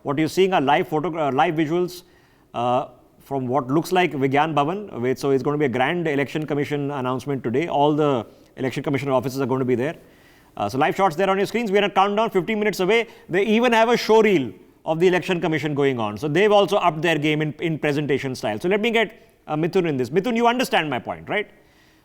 What you're seeing are live visuals from what looks like Vigyan Bhavan. So it's going to be a grand election commission announcement today. All the election commissioner offices are going to be there. So live shots there on your screens. We are at countdown, 15 minutes away. They even have a show reel of the election commission going on. So they've also upped their game in presentation style. So let me get Mithun in this. Mithun, you understand my point, right?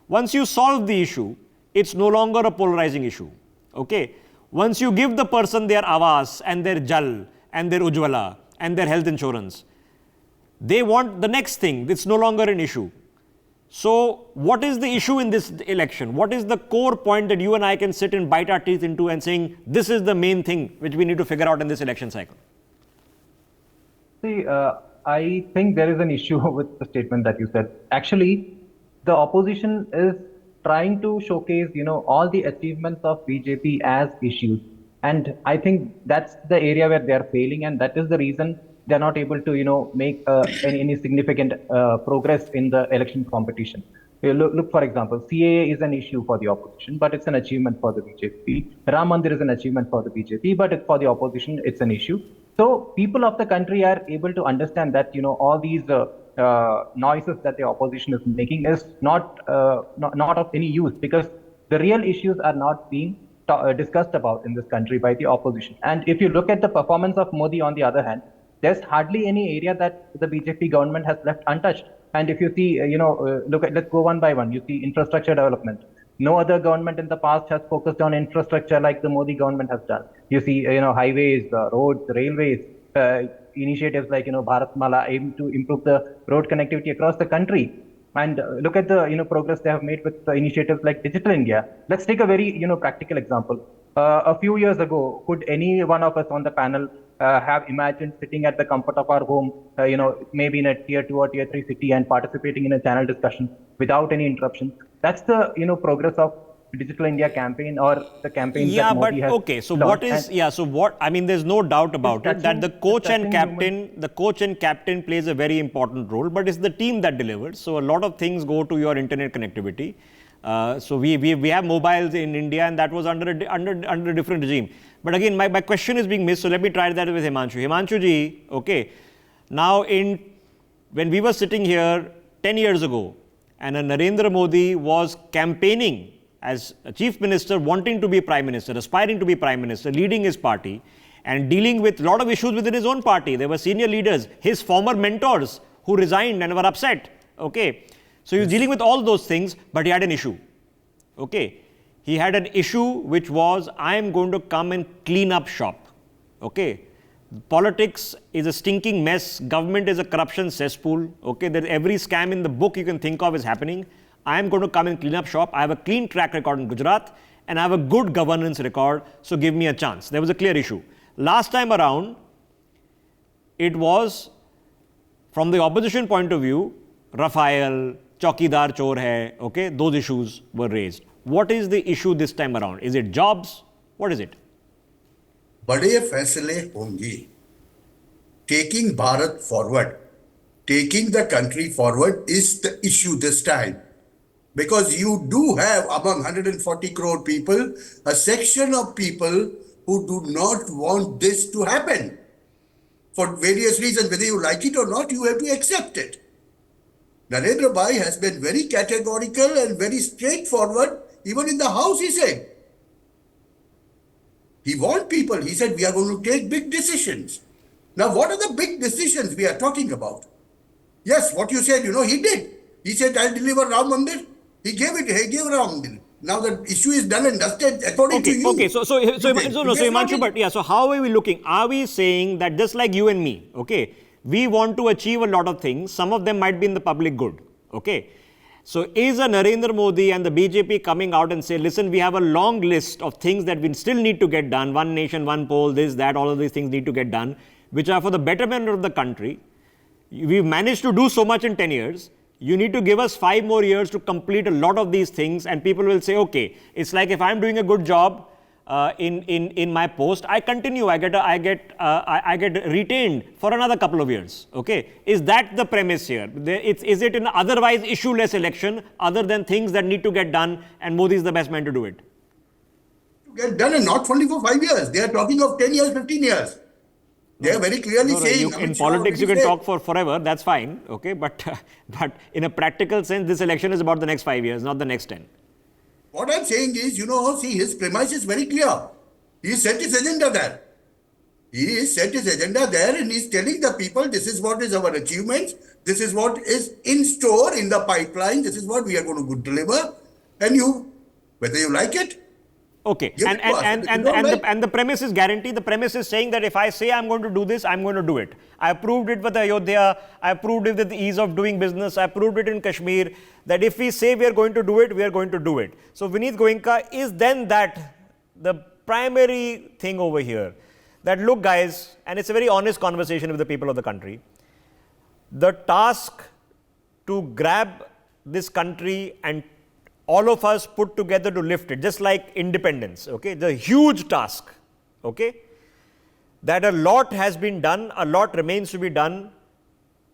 Once you solve the issue, it's no longer a polarizing issue. Okay? Once you give the person their Awas and their Jal and their Ujjwala and their health insurance, they want the next thing. It's no longer an issue. So what is the issue in this election? What is the core point that you and I can sit and bite our teeth into and saying, this is the main thing which we need to figure out in this election cycle? See, I think there is an issue with the statement that you said. Actually, the opposition is trying to showcase, all the achievements of BJP as issues. And I think that's the area where they are failing, and that is the reason they're not able to, make any significant progress in the election competition. Look, for example, CAA is an issue for the opposition, but it's an achievement for the BJP. Ram Mandir is an achievement for the BJP, but for the opposition, it's an issue. So people of the country are able to understand that, all these noises that the opposition is making is not of any use, because the real issues are not being discussed about in this country by the opposition. And if you look at the performance of Modi, on the other hand, there's hardly any area that the BJP government has left untouched. And if you see, let's go one by one. You see infrastructure development. No other government in the past has focused on infrastructure like the Modi government has done. You see, highways, roads, railways, initiatives like, Bharatmala aim to improve the road connectivity across the country. And look at the, progress they have made with initiatives like Digital India. Let's take a very, practical example. A few years ago, could any one of us on the panel have imagined sitting at the comfort of our home, maybe in a tier 2 or tier 3 city and participating in a channel discussion without any interruption? That's the, progress of Digital India campaign, or the campaign that Modi has okay. So launched. There's no doubt about it that the coach and captain plays a very important role, but it's the team that delivers. So a lot of things go to your internet connectivity. So we have mobiles in India, and that was under a different regime. But again, my question is being missed. So let me try that with Himanshu. Himanshu ji, okay. Now when we were sitting here 10 years ago, and Narendra Modi was campaigning as a chief minister, wanting to be prime minister, aspiring to be prime minister, leading his party and dealing with a lot of issues within his own party. There were senior leaders, his former mentors who resigned and were upset. Okay. So he was dealing with all those things, but he had an issue. Okay. He had an issue which was, I am going to come and clean up shop. Okay. Politics is a stinking mess. Government is a corruption cesspool. Okay. Every scam in the book you can think of is happening. I am going to come and clean up shop. I have a clean track record in Gujarat, and I have a good governance record. So give me a chance. There was a clear issue. Last time around, it was, from the opposition point of view, Rafael, Chaukidar Chor hai, okay, those issues were raised. What is the issue this time around? Is it jobs? What is it? बड़े फैसले होंगे. Taking Bharat forward, taking the country forward is the issue this time. Because you do have among 140 crore people, a section of people who do not want this to happen. For various reasons, whether you like it or not, you have to accept it. Narendra Bhai has been very categorical and very straightforward. Even in the house, he said, he warned people. He said, we are going to take big decisions. Now, what are the big decisions we are talking about? Yes, what you said, he did. He said, I'll deliver Ram Mandir. He gave Ram Mandir. Now the issue is done and dusted according to you. Okay, so Himanshu, so how are we looking? Are we saying that just like you and me, okay, we want to achieve a lot of things, some of them might be in the public good, okay? So is a Narendra Modi and the BJP coming out and say, listen, we have a long list of things that we still need to get done, one nation, one poll, this, that, all of these things need to get done, which are for the betterment of the country. We've managed to do so much in 10 years. You need to give us 5 more years to complete a lot of these things, and people will say, okay, it's like if I'm doing a good job in my post, I continue, I get retained for another couple of years. Okay, is that the premise here? Is it an otherwise issueless election other than things that need to get done, and Modi is the best man to do it? To get done, and not only for 5 years. They are talking of 10 years, 15 years. They are very clearly saying. In Amit Shah politics, already you can said. talk for forever. That's fine. Okay, but but in a practical sense, this election is about the next 5 years, not the next 10. What I'm saying is, see, his premise is very clear. He set his agenda there. He set his agenda there and he's telling the people this is what is our achievements, this is what is in store in the pipeline, this is what we are going to deliver, and whether you like it, Okay, give and it to us. and If you and don't and like, the, and the premise is guaranteed. The premise is saying that if I say I'm going to do this, I'm going to do it. I proved it with Ayodhya. I proved it with the ease of doing business. I proved it in Kashmir. That if we say we are going to do it, we are going to do it. So Vineet Goenka is then that the primary thing over here. That look, guys, and it's a very honest conversation with the people of the country. The task to grab this country and all of us put together to lift it, just like independence, okay? The huge task, okay? That a lot has been done, a lot remains to be done.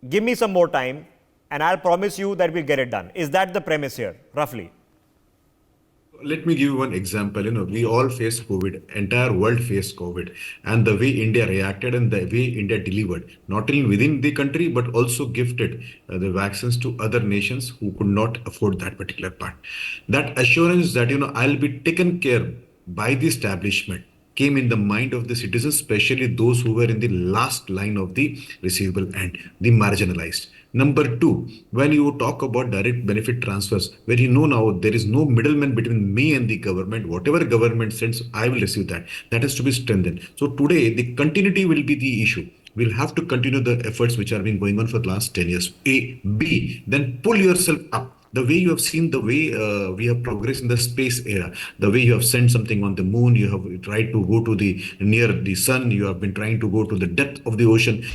Give me some more time and I'll promise you that we'll get it done. Is that the premise here, roughly? Let me give you one example. We all faced COVID, entire world faced COVID, and the way India reacted and the way India delivered, not only within the country, but also gifted the vaccines to other nations who could not afford that particular part. That assurance that, I'll be taken care by the establishment came in the mind of the citizens, especially those who were in the last line of the receivable end, the marginalized. Number two, when you talk about direct benefit transfers, where now there is no middleman between me and the government, whatever government sends, I will receive that. That has to be strengthened. So today, the continuity will be the issue. We'll have to continue the efforts which have been going on for the last 10 years. A. B. Then pull yourself up. The way you have seen the way we have progressed in the space era, the way you have sent something on the moon, you have tried to go to the near the sun, you have been trying to go to the depth of the ocean.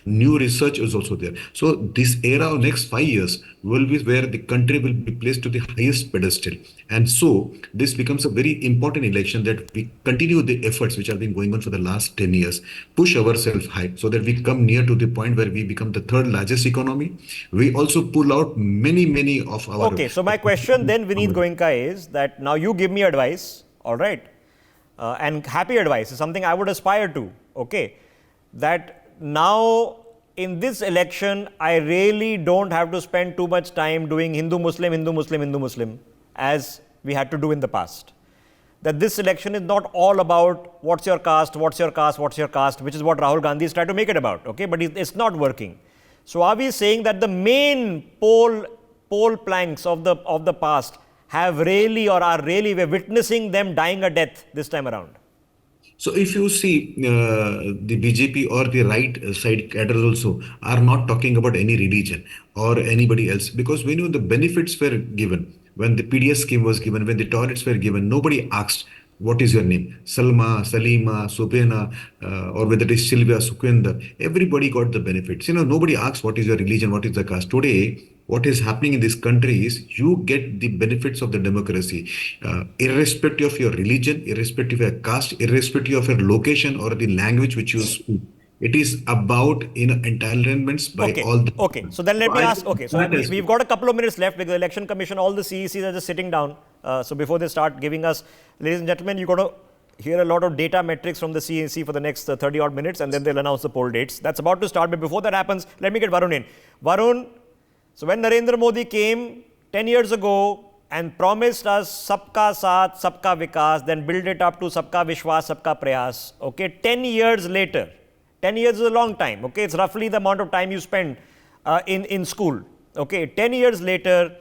New research is also there. So this era of next 5 years will be where the country will be placed to the highest pedestal. And so this becomes a very important election that we continue the efforts which have been going on for the last 10 years, push ourselves high so that we come near to the point where we become the third largest economy. We also pull out many of our... Okay, so my question then, Vineet Goenka, is that now you give me advice, all right, and happy advice is something I would aspire to, okay, that now in this election, I really don't have to spend too much time doing Hindu-Muslim, Hindu-Muslim, Hindu-Muslim, as we had to do in the past. That this election is not all about what's your caste, what's your caste, what's your caste, which is what Rahul Gandhi is trying to make it about, okay, but it's not working. So are we saying that the main pole planks of the past have really or are really, we're witnessing them dying a death this time around? So if you see the BJP or the right side cadres also are not talking about any religion or anybody else, because when the benefits were given, when the PDS scheme was given, when the toilets were given, nobody asked, what is your name? Salma, Salima, Subena, or whether it is Sylvia, Sukhwinder, everybody got the benefits. Nobody asks what is your religion, what is the caste. Today, what is happening in this country is you get the benefits of the democracy, irrespective of your religion, irrespective of your caste, irrespective of your location or the language which you speak. It is about entitlements by all the... Okay, so then let me ask, okay, so we've got a couple of minutes left because the Election Commission, all the CECs are just sitting down. So before they start giving us, ladies and gentlemen, you've got to hear a lot of data metrics from the CEC for the next 30 odd minutes, and then they'll announce the poll dates. That's about to start, but before that happens, let me get Varun in. Varun, so when Narendra Modi came 10 years ago and promised us Sabka Saath, Sabka Vikas, then build it up to Sabka Vishwas, Sabka Prayas, okay, 10 years later, 10 years is a long time, okay, it's roughly the amount of time you spend in school, okay, 10 years later,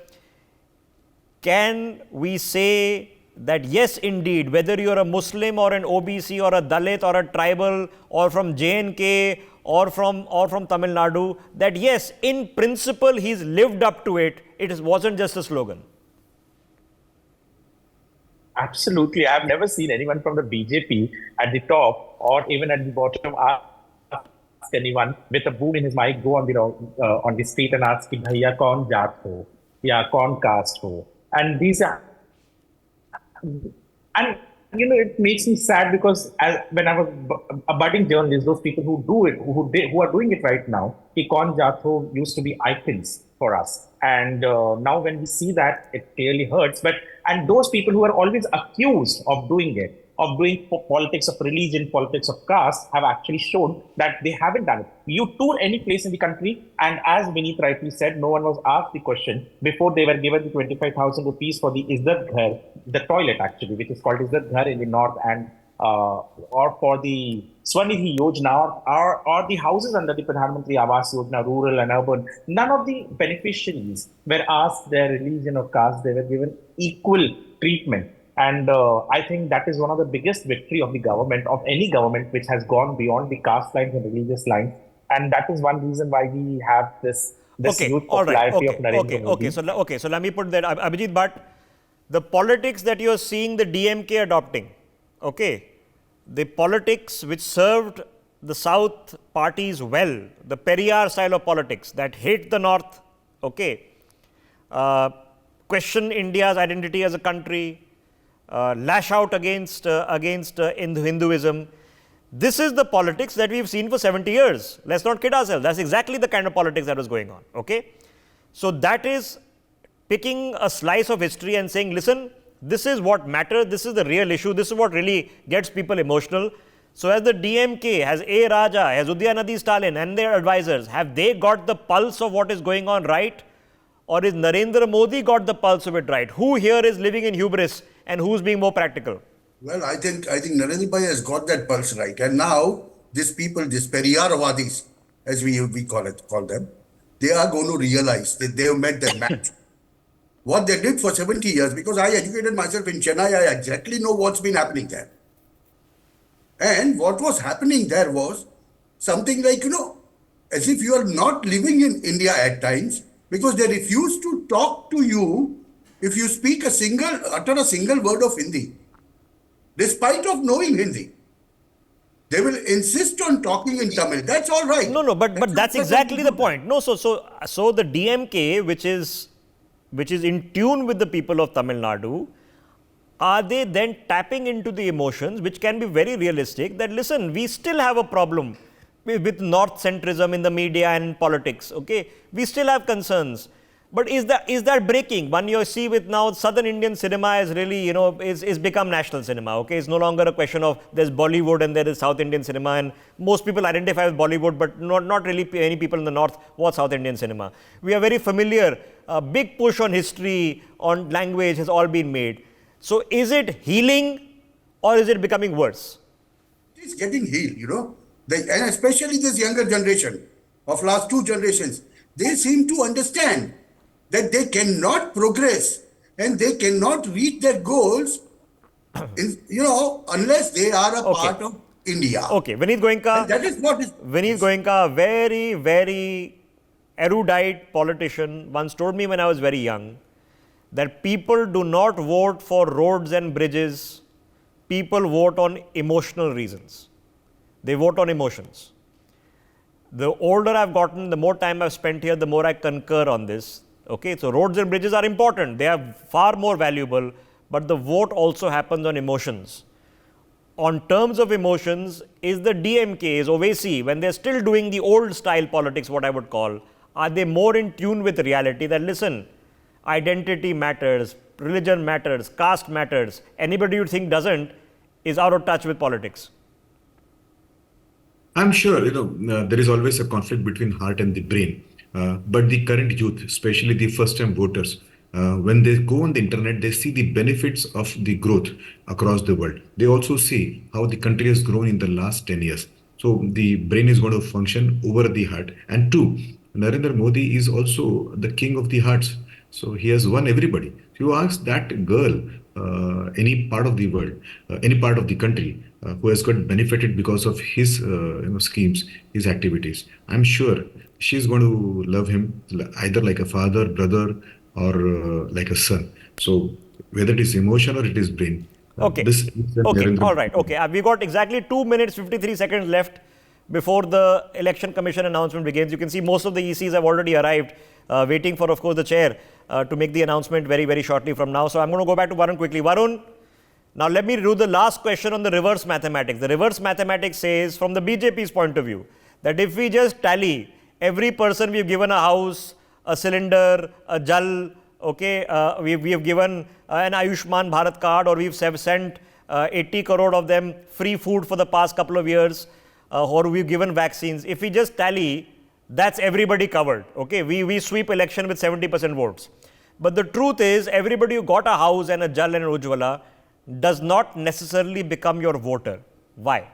can we say that yes, indeed, whether you're a Muslim or an OBC or a Dalit or a tribal or from JNK or from Tamil Nadu, that yes, in principle, he's lived up to it. It wasn't just a slogan. Absolutely. I've never seen anyone from the BJP at the top or even at the bottom ask anyone with a boom in his mic go on the street and ask him, "Bhaiya kaun jaat ho? Ya kaun caste ho?" And these are, and it makes me sad because when I was a budding journalist, those people who do it, who are doing it right now, ki kaun jaat ho used to be icons for us. And now when we see that, it clearly hurts. And those people who are always accused of doing it, of doing politics of religion, politics of caste, have actually shown that they haven't done it. You tour any place in the country, and as Vineet rightly said, no one was asked the question before they were given the 25,000 rupees for the Izzat Ghar, the toilet actually, which is called Izzat Ghar in the north, and or for the Swanidhi Yojana, or the houses under the Pradhan Mantri Awas Yojana, rural and urban. None of the beneficiaries were asked their religion or caste. They were given equal treatment. And I think that is one of the biggest victory of the government, of any government which has gone beyond the caste lines and religious lines. And that is one reason why we have this youth popularity of Narendra Modi. So let me put that, Abhijit Bhatt, the politics that you are seeing the DMK adopting, okay, the politics which served the South parties well, the Periyar style of politics that hate the North, okay, question India's identity as a country, lash out against Hinduism. This is the politics that we've seen for 70 years. Let's not kid ourselves. That's exactly the kind of politics that was going on. Okay, so that is picking a slice of history and saying, listen, this is what matters. This is the real issue. This is what really gets people emotional. So as the DMK, has A. Raja, has Udayanathi Stalin and their advisors, have they got the pulse of what is going on right? Or is Narendra Modi got the pulse of it right? Who here is living in hubris and who's being more practical? Well, I think Narendra Bhai has got that pulse right. And now these people, these Periyarvadis, as we call them, they are going to realize that they have met their match. What they did for 70 years, because I educated myself in Chennai, I exactly know what's been happening there. And what was happening there was something like, as if you are not living in India at times, because they refuse to talk to you if you utter a single word of Hindi. Despite of knowing Hindi, they will insist on talking in Tamil. That's all right. No, but that's exactly the point. No, so the DMK, which is in tune with the people of Tamil Nadu, are they then tapping into the emotions, which can be very realistic, that listen, we still have a problem with North centrism in the media and in politics, okay? We still have concerns. But is that breaking? One you see with now Southern Indian cinema is really, is become national cinema, okay? It's no longer a question of there's Bollywood and there is South Indian cinema, and most people identify with Bollywood, but not really any people in the North watch South Indian cinema. We are very familiar, a big push on history, on language has all been made. So is it healing or is it becoming worse? It's getting healed, and especially this younger generation of last 2 generations, they seem to understand that they cannot progress and they cannot reach their goals, unless they are a part of India. Okay, Vineet Goenka. And that is what is. Vineet Goenka, very, very erudite politician, once told me when I was very young that people do not vote for roads and bridges. People vote on emotional reasons. They vote on emotions. The older I've gotten, the more time I've spent here, the more I concur on this. Okay, so roads and bridges are important. They are far more valuable, but the vote also happens on emotions. On terms of emotions, is the DMK, is Owaisi, when they're still doing the old style politics, what I would call, are they more in tune with reality that, listen, identity matters, religion matters, caste matters. Anybody you think doesn't is out of touch with politics. I'm sure, there is always a conflict between heart and the brain. But the current youth, especially the first-time voters, when they go on the internet, they see the benefits of the growth across the world. They also see how the country has grown in the last 10 years. So the brain is going to function over the heart. And 2, Narendra Modi is also the king of the hearts. So he has won everybody. If you ask that girl, any part of the world, any part of the country, who has got benefited because of his schemes, his activities, I'm sure she's going to love him either like a father, brother, or like a son. So whether it is emotion or it is brain. Okay. All right. Okay. We got exactly 2 minutes, 53 seconds left before the Election Commission announcement begins. You can see most of the ECs have already arrived, waiting for, of course, the chair to make the announcement very, very shortly from now. So I'm going to go back to Varun quickly. Varun, now let me do the last question on the reverse mathematics. The reverse mathematics says, from the BJP's point of view, that if we just tally every person we've given a house, a cylinder, a jal, okay, we have given an Ayushman Bharat card, or we've sent 80 crore of them free food for the past couple of years, or we've given vaccines. If we just tally, that's everybody covered. Okay, we sweep election with 70% votes. But the truth is, everybody who got a house and a Jal and an Ujjwala does not necessarily become your voter. Why?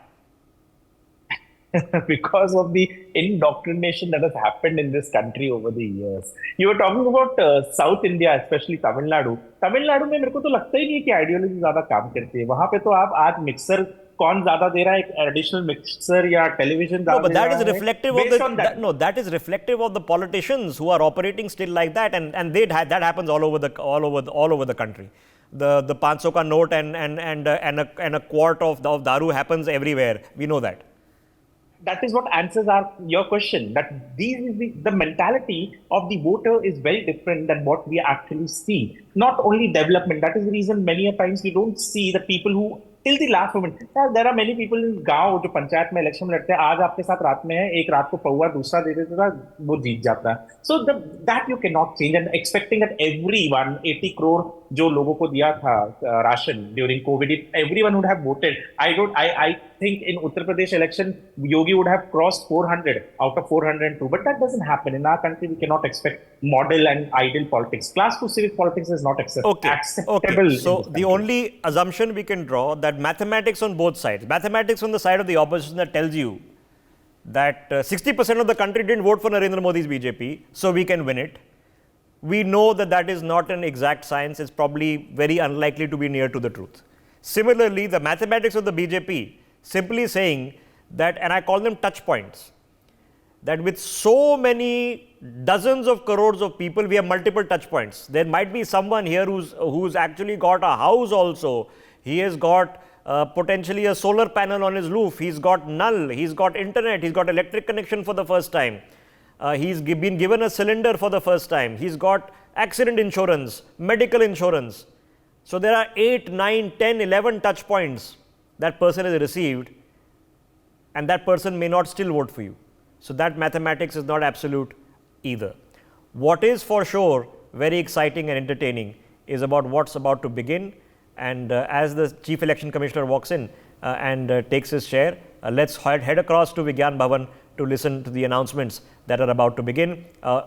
Because of the indoctrination that has happened in this country over the years. You were talking about South India, especially Tamil Nadu. Tamil Nadu में मेरे को तो लगता ही नहीं है कि ideology ज्यादा काम करती है. वहां पे तो आप आज मिक्सर कौन ज्यादा दे रहा है, एक एडिशनल मिक्सर या television No, but that is reflective of the that is reflective of the politicians who are operating still like that, and that happens all over the country. The 500 ka note and a quart of daru happens everywhere. We know that. That is what answers your question. That the mentality of the voter is very different than what we actually see. Not only development. That is the reason many a times we don't see the people who till the last moment. There are many people in गांव जो पंचायत में election में लड़ते हैं. आज आपके साथ रात में है, एक रात को पौवा दूसरा दे देता था, वो जीत जाता है. So that you cannot change, and expecting that everyone 80 crore जो लोगों को दिया था ration during COVID, if everyone would have voted, I think in Uttar Pradesh election Yogi would have crossed 400 out of 402, but that doesn't happen in our country. We cannot expect model and ideal politics. Class 2 civic politics is not acceptable. Okay. So the only assumption we can draw that mathematics on both sides, mathematics on the side of the opposition that tells you that 60% of the country didn't vote for Narendra Modi's BJP, so we can win it. We know that that is not an exact science. It's probably very unlikely to be near to the truth. Similarly, the mathematics of the BJP simply saying that, and I call them touch points, that with so many dozens of crores of people, we have multiple touch points. There might be someone here who's actually got a house also. He has got potentially a solar panel on his roof. He's got null. He's got internet. He's got electric connection for the first time. He's been given a cylinder for the first time. He's got accident insurance, medical insurance. So there are 8, 9, 10, 11 touch points that person has received, and that person may not still vote for you. So that mathematics is not absolute either. What is for sure very exciting and entertaining is about what's about to begin. And as the Chief Election Commissioner walks in and takes his chair, let's head across to Vigyan Bhavan to listen to the announcements that are about to begin.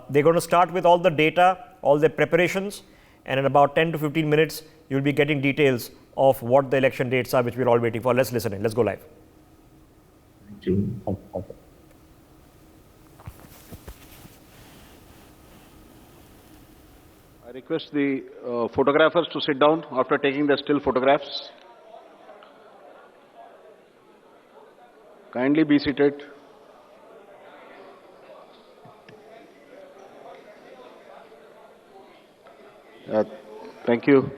They're going to start with all the data, all the preparations, and in about 10 to 15 minutes, you'll be getting details of what the election dates are, which we're all waiting for. Let's listen in. Let's go live. Thank you. I request the photographers to sit down after taking the still photographs. Kindly be seated. Thank you.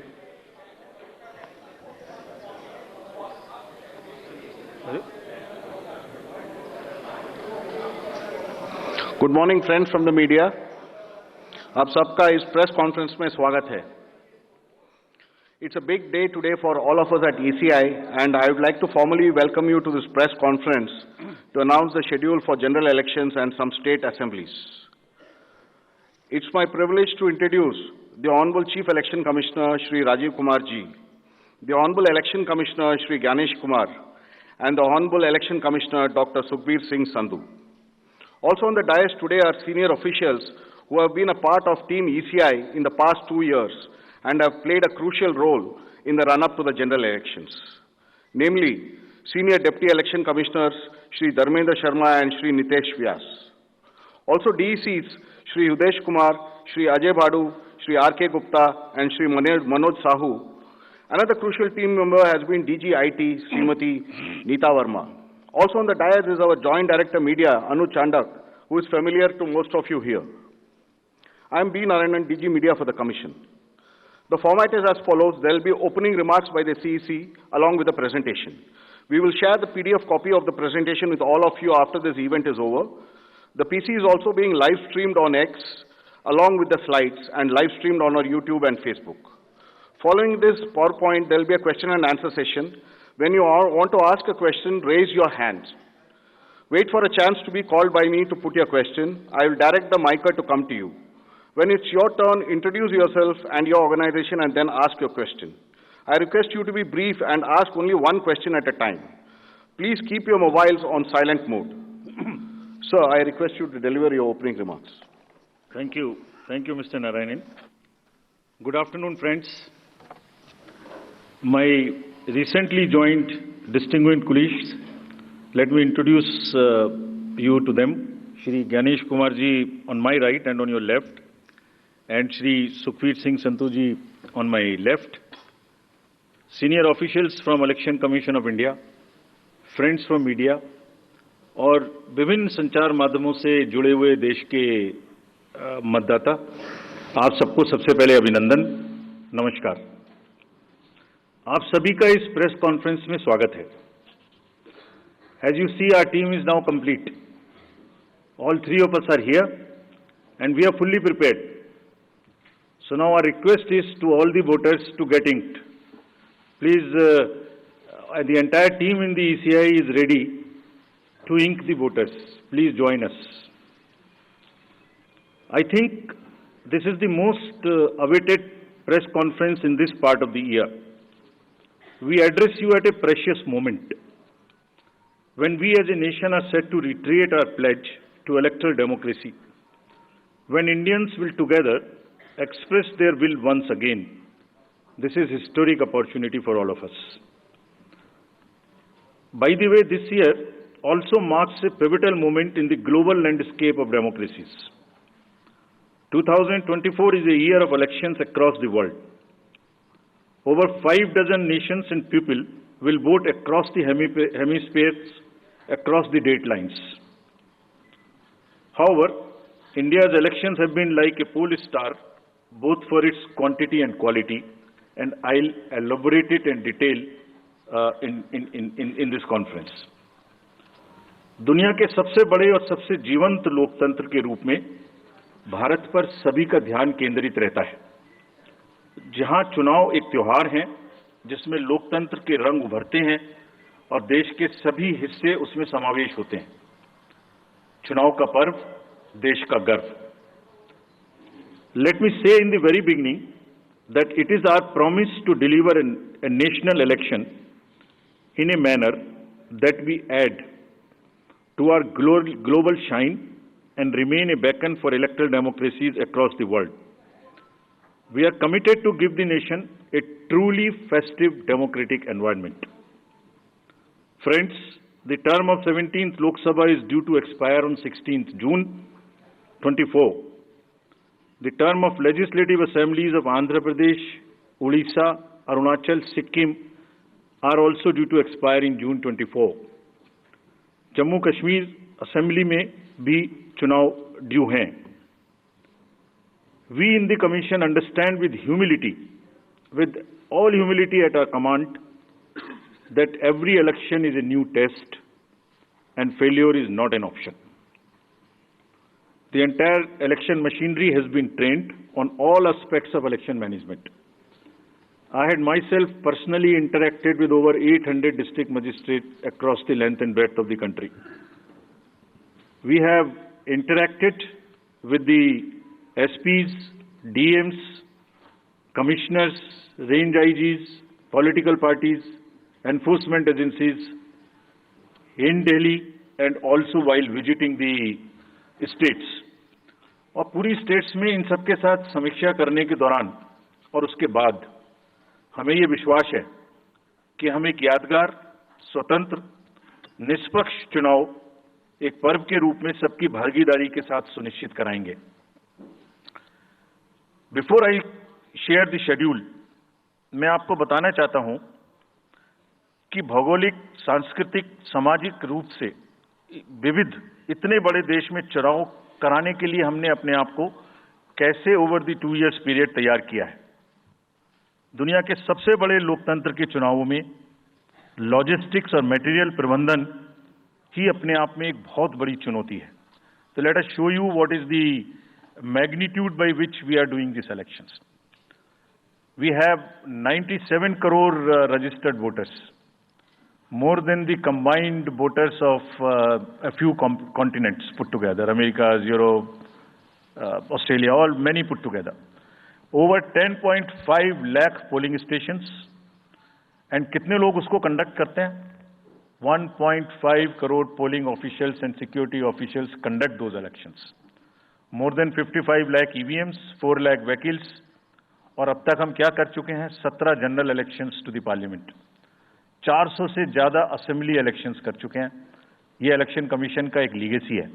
Good morning, friends from the media. आप सबका इस press conference में स्वागत है. It's a big day today for all of us at ECI, and I would like to formally welcome you to this press conference to announce the schedule for general elections and some state assemblies. It's my privilege to introduce the Honorable Chief Election Commissioner Shri Rajiv Kumar Ji, the Honorable Election Commissioner Shri Ganesh Kumar, and the Honorable Election Commissioner Dr. Sukhbir Singh Sandhu. Also on the dais today are senior officials who have been a part of Team ECI in the past 2 years and have played a crucial role in the run-up to the general elections. Namely, Senior Deputy Election Commissioners Shri Dharmendra Sharma and Shri Nitesh Vyas. Also DECs Shri Udesh Kumar, Shri Ajay Bhadu, Shri R.K. Gupta and Shri Manoj Sahu. Another crucial team member has been DG IT Srimati Neeta Verma. Also on the dais is our Joint Director Media Anu Chandak, who is familiar to most of you here. I am B. Narayanan, DG Media for the Commission. The format is as follows. There will be opening remarks by the CEC along with the presentation. We will share the PDF copy of the presentation with all of you after this event is over. The PC is also being live streamed on X along with the slides and live streamed on our YouTube and Facebook. Following this PowerPoint, there will be a question and answer session. When you want to ask a question, raise your hand. Wait for a chance to be called by me to put your question. I will direct the mic to come to you. When it's your turn, introduce yourself and your organization and then ask your question. I request you to be brief and ask only one question at a time. Please keep your mobiles on silent mode. Sir, I request you to deliver your opening remarks. Thank you. Thank you, Mr. Narayanan. Good afternoon, friends. My recently joined distinguished colleagues, let me introduce you to them. Shri Ganesh Kumar ji on my right and on your left, and Shri Sukhveer Singh Sandhu ji on my left. Senior officials from Election Commission of India, friends from media, और विभिन्न संचार माध्यमों से जुड़े हुए देश के मतदाता, आप सबको सबसे पहले अभिनंदन, नमस्कार। आप सभी का इस प्रेस कॉन्फ्रेंस में स्वागत है। As you see, our team is now complete. All three of us are here and we are fully prepared. So now our request is to all the voters to get inked. Please, the entire team in the ECI is ready to ink the voters. Please join us. I think this is the most awaited press conference in this part of the year. We address you at a precious moment when we as a nation are set to reiterate our pledge to electoral democracy, when Indians will together express their will once again. This is a historic opportunity for all of us. By the way, this year also marks a pivotal moment in the global landscape of democracies. 2024 is a year of elections across the world. Over 6 nations and people will vote across the hemispheres, across the date lines. However, India's elections have been like a pole star, both for its quantity and quality, and I'll elaborate it in detail in this conference. दुनिया के सबसे बड़े और सबसे जीवंत लोकतंत्र के रूप में भारत पर सभी का ध्यान केंद्रित रहता है। जहां चुनाव एक त्योहार है जिसमें लोकतंत्र के रंग उभरते हैं और देश के सभी हिस्से उसमें समावेश होते हैं। चुनाव का पर्व, देश का गर्व। Let me say in the very beginning that it is our promise to deliver a national election in a manner that we add to our global shine and remain a beacon for electoral democracies across the world. We are committed to give the nation a truly festive democratic environment. Friends, the term of 17th Lok Sabha is due to expire on 16th June 24. The term of legislative assemblies of Andhra Pradesh, Odisha, Arunachal, Sikkim are also due to expire in June 24. Jammu Kashmir Assembly में भी चुनाव due हैं. We in the Commission understand with all humility at our command, that every election is a new test and failure is not an option. The entire election machinery has been trained on all aspects of election management. I had myself personally interacted with over 800 district magistrates across the length and breadth of the country. We have interacted with the SPs, DMs, commissioners, range IGs, political parties, enforcement agencies in Delhi and also while visiting the states. और पूरी states में इन सबके साथ समीक्षा करने के दौरान और उसके बाद हमें ये विश्वास है कि हम एक यादगार, स्वतंत्र, निष्पक्ष चुनाव एक पर्व के रूप में सबकी भागीदारी के साथ सुनिश्चित कराएंगे। Before I share the schedule, मैं आपको बताना चाहता हूं कि भौगोलिक, सांस्कृतिक, सामाजिक रूप से विविध इतने बड़े देश में चुनाव कराने के लिए हमने अपने आप को कैसे ओवर द 2 इयर्स पीरियड तैयार किया है। दुनिया के सबसे बड़े लोकतंत्र के चुनावों में लॉजिस्टिक्स और मटेरियल प्रबंधन ही अपने आप में एक बहुत बड़ी चुनौती है। तो let us show you what is the magnitude by which we are doing this elections. We have 97 crore registered voters, more than the combined voters of a few continents put together, America, Europe, Australia, many put together. Over 10.5 lakh polling stations, and कितने लोग उसको conduct करते हैं? 1.5 crore polling officials and security officials conduct those elections. More than 55 lakh EVMs, 4 lakh vehicles, और अब तक हम क्या कर चुके हैं? 17 general elections to the parliament, 400 से ज्यादा असेंबली इलेक्शंस कर चुके हैं. ये इलेक्शन कमीशन का एक लीगेसी है.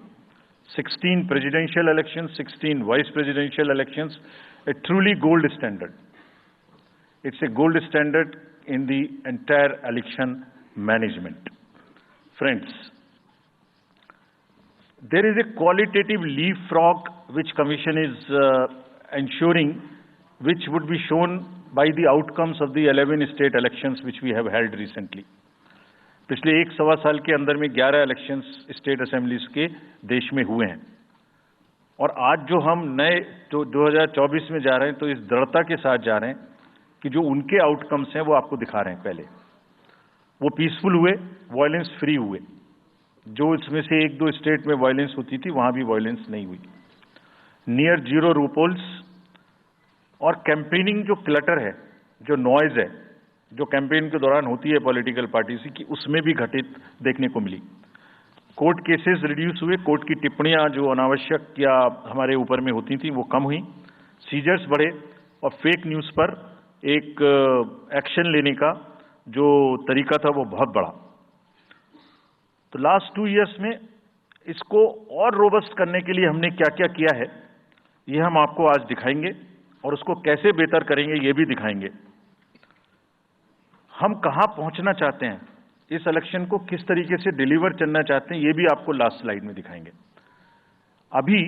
16 presidential elections, 16 vice presidential elections, a truly gold standard. It's a gold standard in the entire election management. Friends, there is a qualitative leapfrog which Commission is ensuring, which would be shown by the outcomes of the 11 state elections which we have held recently. पिछले 1-1.25 साल के अंदर में 11 elections state assemblies के देश में हुए हैं, और आज जो हम नए जो 2024 में जा रहे हैं, तो इस दृढ़ता के साथ जा रहे हैं कि जो उनके आउटकम्स हैं वो आपको दिखा रहे हैं. पहले वो पीसफुल हुए, वायलेंस फ्री हुए. जो इसमें से 1-2 स्टेट में वायलेंस होती थी, वहां भी वायलेंस नहीं हुई. नियर जीरो रूपोल्स, और कैंपेनिंग जो क्लटर है, जो नॉइज है, जो कैंपेन के दौरान होती है पॉलिटिकल पार्टीज की, उसमें भी घटित देखने को मिली. कोर्ट केसेस रिड्यूस हुए, कोर्ट की टिप्पणियां जो अनावश्यक या हमारे ऊपर में होती थी वो कम हुई. सीजर्स बढ़े, और फेक न्यूज पर एक एक्शन लेने का जो तरीका था वो बहुत बढ़ा. तो लास्ट 2 इयर्स में इसको और रोबस्ट करने के लिए हमने क्या क्या किया है, ये हम आपको आज दिखाएंगे, और उसको कैसे बेहतर करेंगे ये भी दिखाएंगे. हम कहां पहुंचना चाहते हैं, इस इलेक्शन को किस तरीके से डिलीवर करना चाहते हैं, ये भी आपको लास्ट स्लाइड में दिखाएंगे. अभी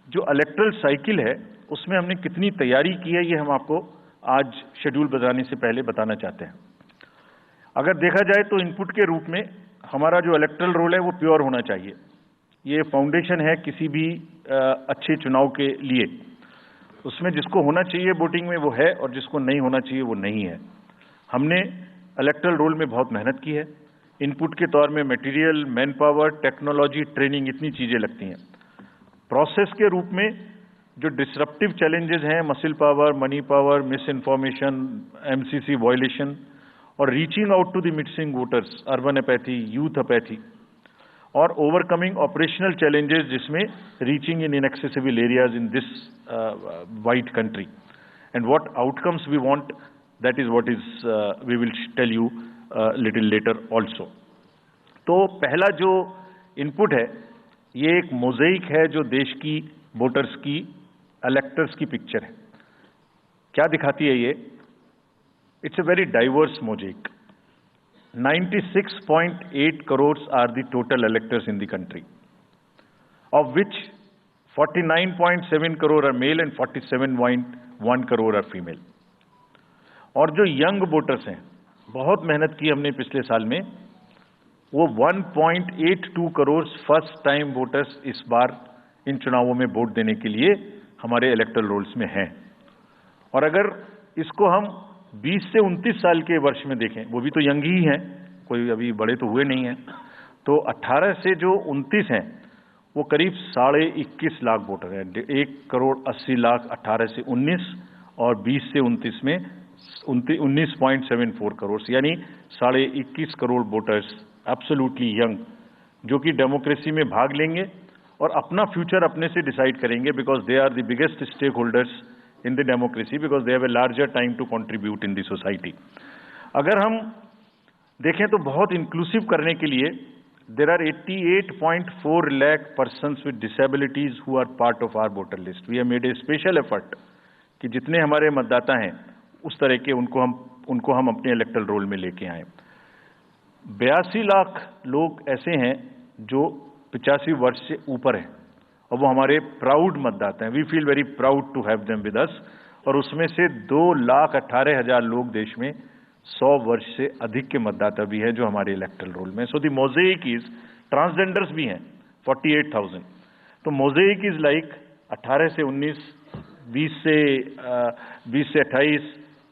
जो इलेक्टरल साइकिल है उसमें हमने कितनी तैयारी की है, ये हम आपको आज शेड्यूल बताने से पहले बताना चाहते हैं. अगर देखा जाए तो इनपुट के रूप में हमारा जो इलेक्टरल रोल है वो प्योर होना चाहिए. ये फाउंडेशन है किसी भी अच्छे चुनाव के लिए. उसमें जिसको होना चाहिए वोटिंग में वो है, और जिसको नहीं होना चाहिए वो नहीं है. हमने इलेक्टरल रोल में बहुत मेहनत की है. इनपुट के तौर में material, man power, technology, training, इतनी चीजें लगती हैं. प्रोसेस के रूप में जो डिसरप्टिव चैलेंजेस हैं, muscle power, money power, misinformation, MCC violation, और reaching out to the missing voters, urban apathy, youth apathy, और ओवरकमिंग ऑपरेशनल चैलेंजेस जिसमें reaching in inaccessible areas in this wide country, and what outcomes we want, that is what is we will tell you little later also. तो पहला जो input है ये एक मोज़ेइक है जो देश की वोटर्स की, इलेक्टर्स की पिक्चर है. क्या दिखाती है ये? It's a very diverse mosaic. 96.8 crores are the total electors in the country, of which 49.7 crore are male and 47.1 crore are female. और जो यंग वोटर्स हैं, बहुत मेहनत की हमने पिछले साल में, वो 1.82 करोड़ फर्स्ट टाइम वोटर्स इस बार इन चुनावों में वोट देने के लिए हमारे इलेक्टरल रोल्स में हैं. और अगर इसको हम 20 से 29 साल के वर्ष में देखें, वो भी तो यंग ही हैं, कोई अभी बड़े तो हुए नहीं हैं, तो 18 से जो 29 हैं वो करीब 21.5 लाख वोटर हैं. 1.80 करोड़ 18 से 19, और 20 से 29 में 19.74 करोड़, यानी 21.5 करोड़ वोटर्स एब्सोल्युटली यंग, जो कि डेमोक्रेसी में भाग लेंगे और अपना फ्यूचर अपने से डिसाइड करेंगे, because they are the biggest stakeholders in the democracy, because they have a larger time to contribute in the society. अगर हम देखें तो बहुत इंक्लूसिव करने के लिए there are 88.4 lakh persons with disabilities who are part of our voter list. We have made a special effort कि जितने हमारे मतदाता हैं उस तरह के उनको हम अपने इलेक्टरल रोल में लेके आए. 82 लाख लोग ऐसे हैं जो 85 वर्ष से ऊपर हैं, और वो हमारे प्राउड मतदाता हैं. We feel very proud to have them with us. और उसमें से 2,18,000 लोग देश में 100 वर्ष से अधिक के मतदाता भी हैं जो हमारे इलेक्टरल रोल में. सो द मोज़ेइक इज, ट्रांसजेंडर्स भी हैं 48,000. तो मोज़ेइक इज लाइक 18 से 19, 20 से 28,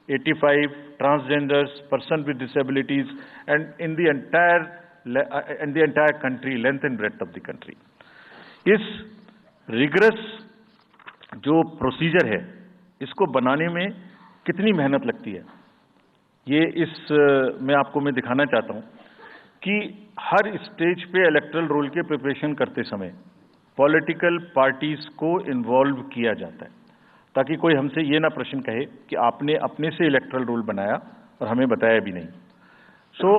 85 transgenders, person with disabilities, and in the entire country, length and breadth of the country. इस रिगरस जो प्रोसीजर है, इसको बनाने में कितनी मेहनत लगती है ये मैं आपको दिखाना चाहता हूं कि हर स्टेज पे इलेक्टोरल रोल के प्रिपरेशन करते समय पॉलिटिकल पार्टीज को इन्वॉल्व किया जाता है, ताकि कोई हमसे ये ना प्रश्न कहे कि आपने अपने से इलेक्टोरल रोल बनाया और हमें बताया भी नहीं। So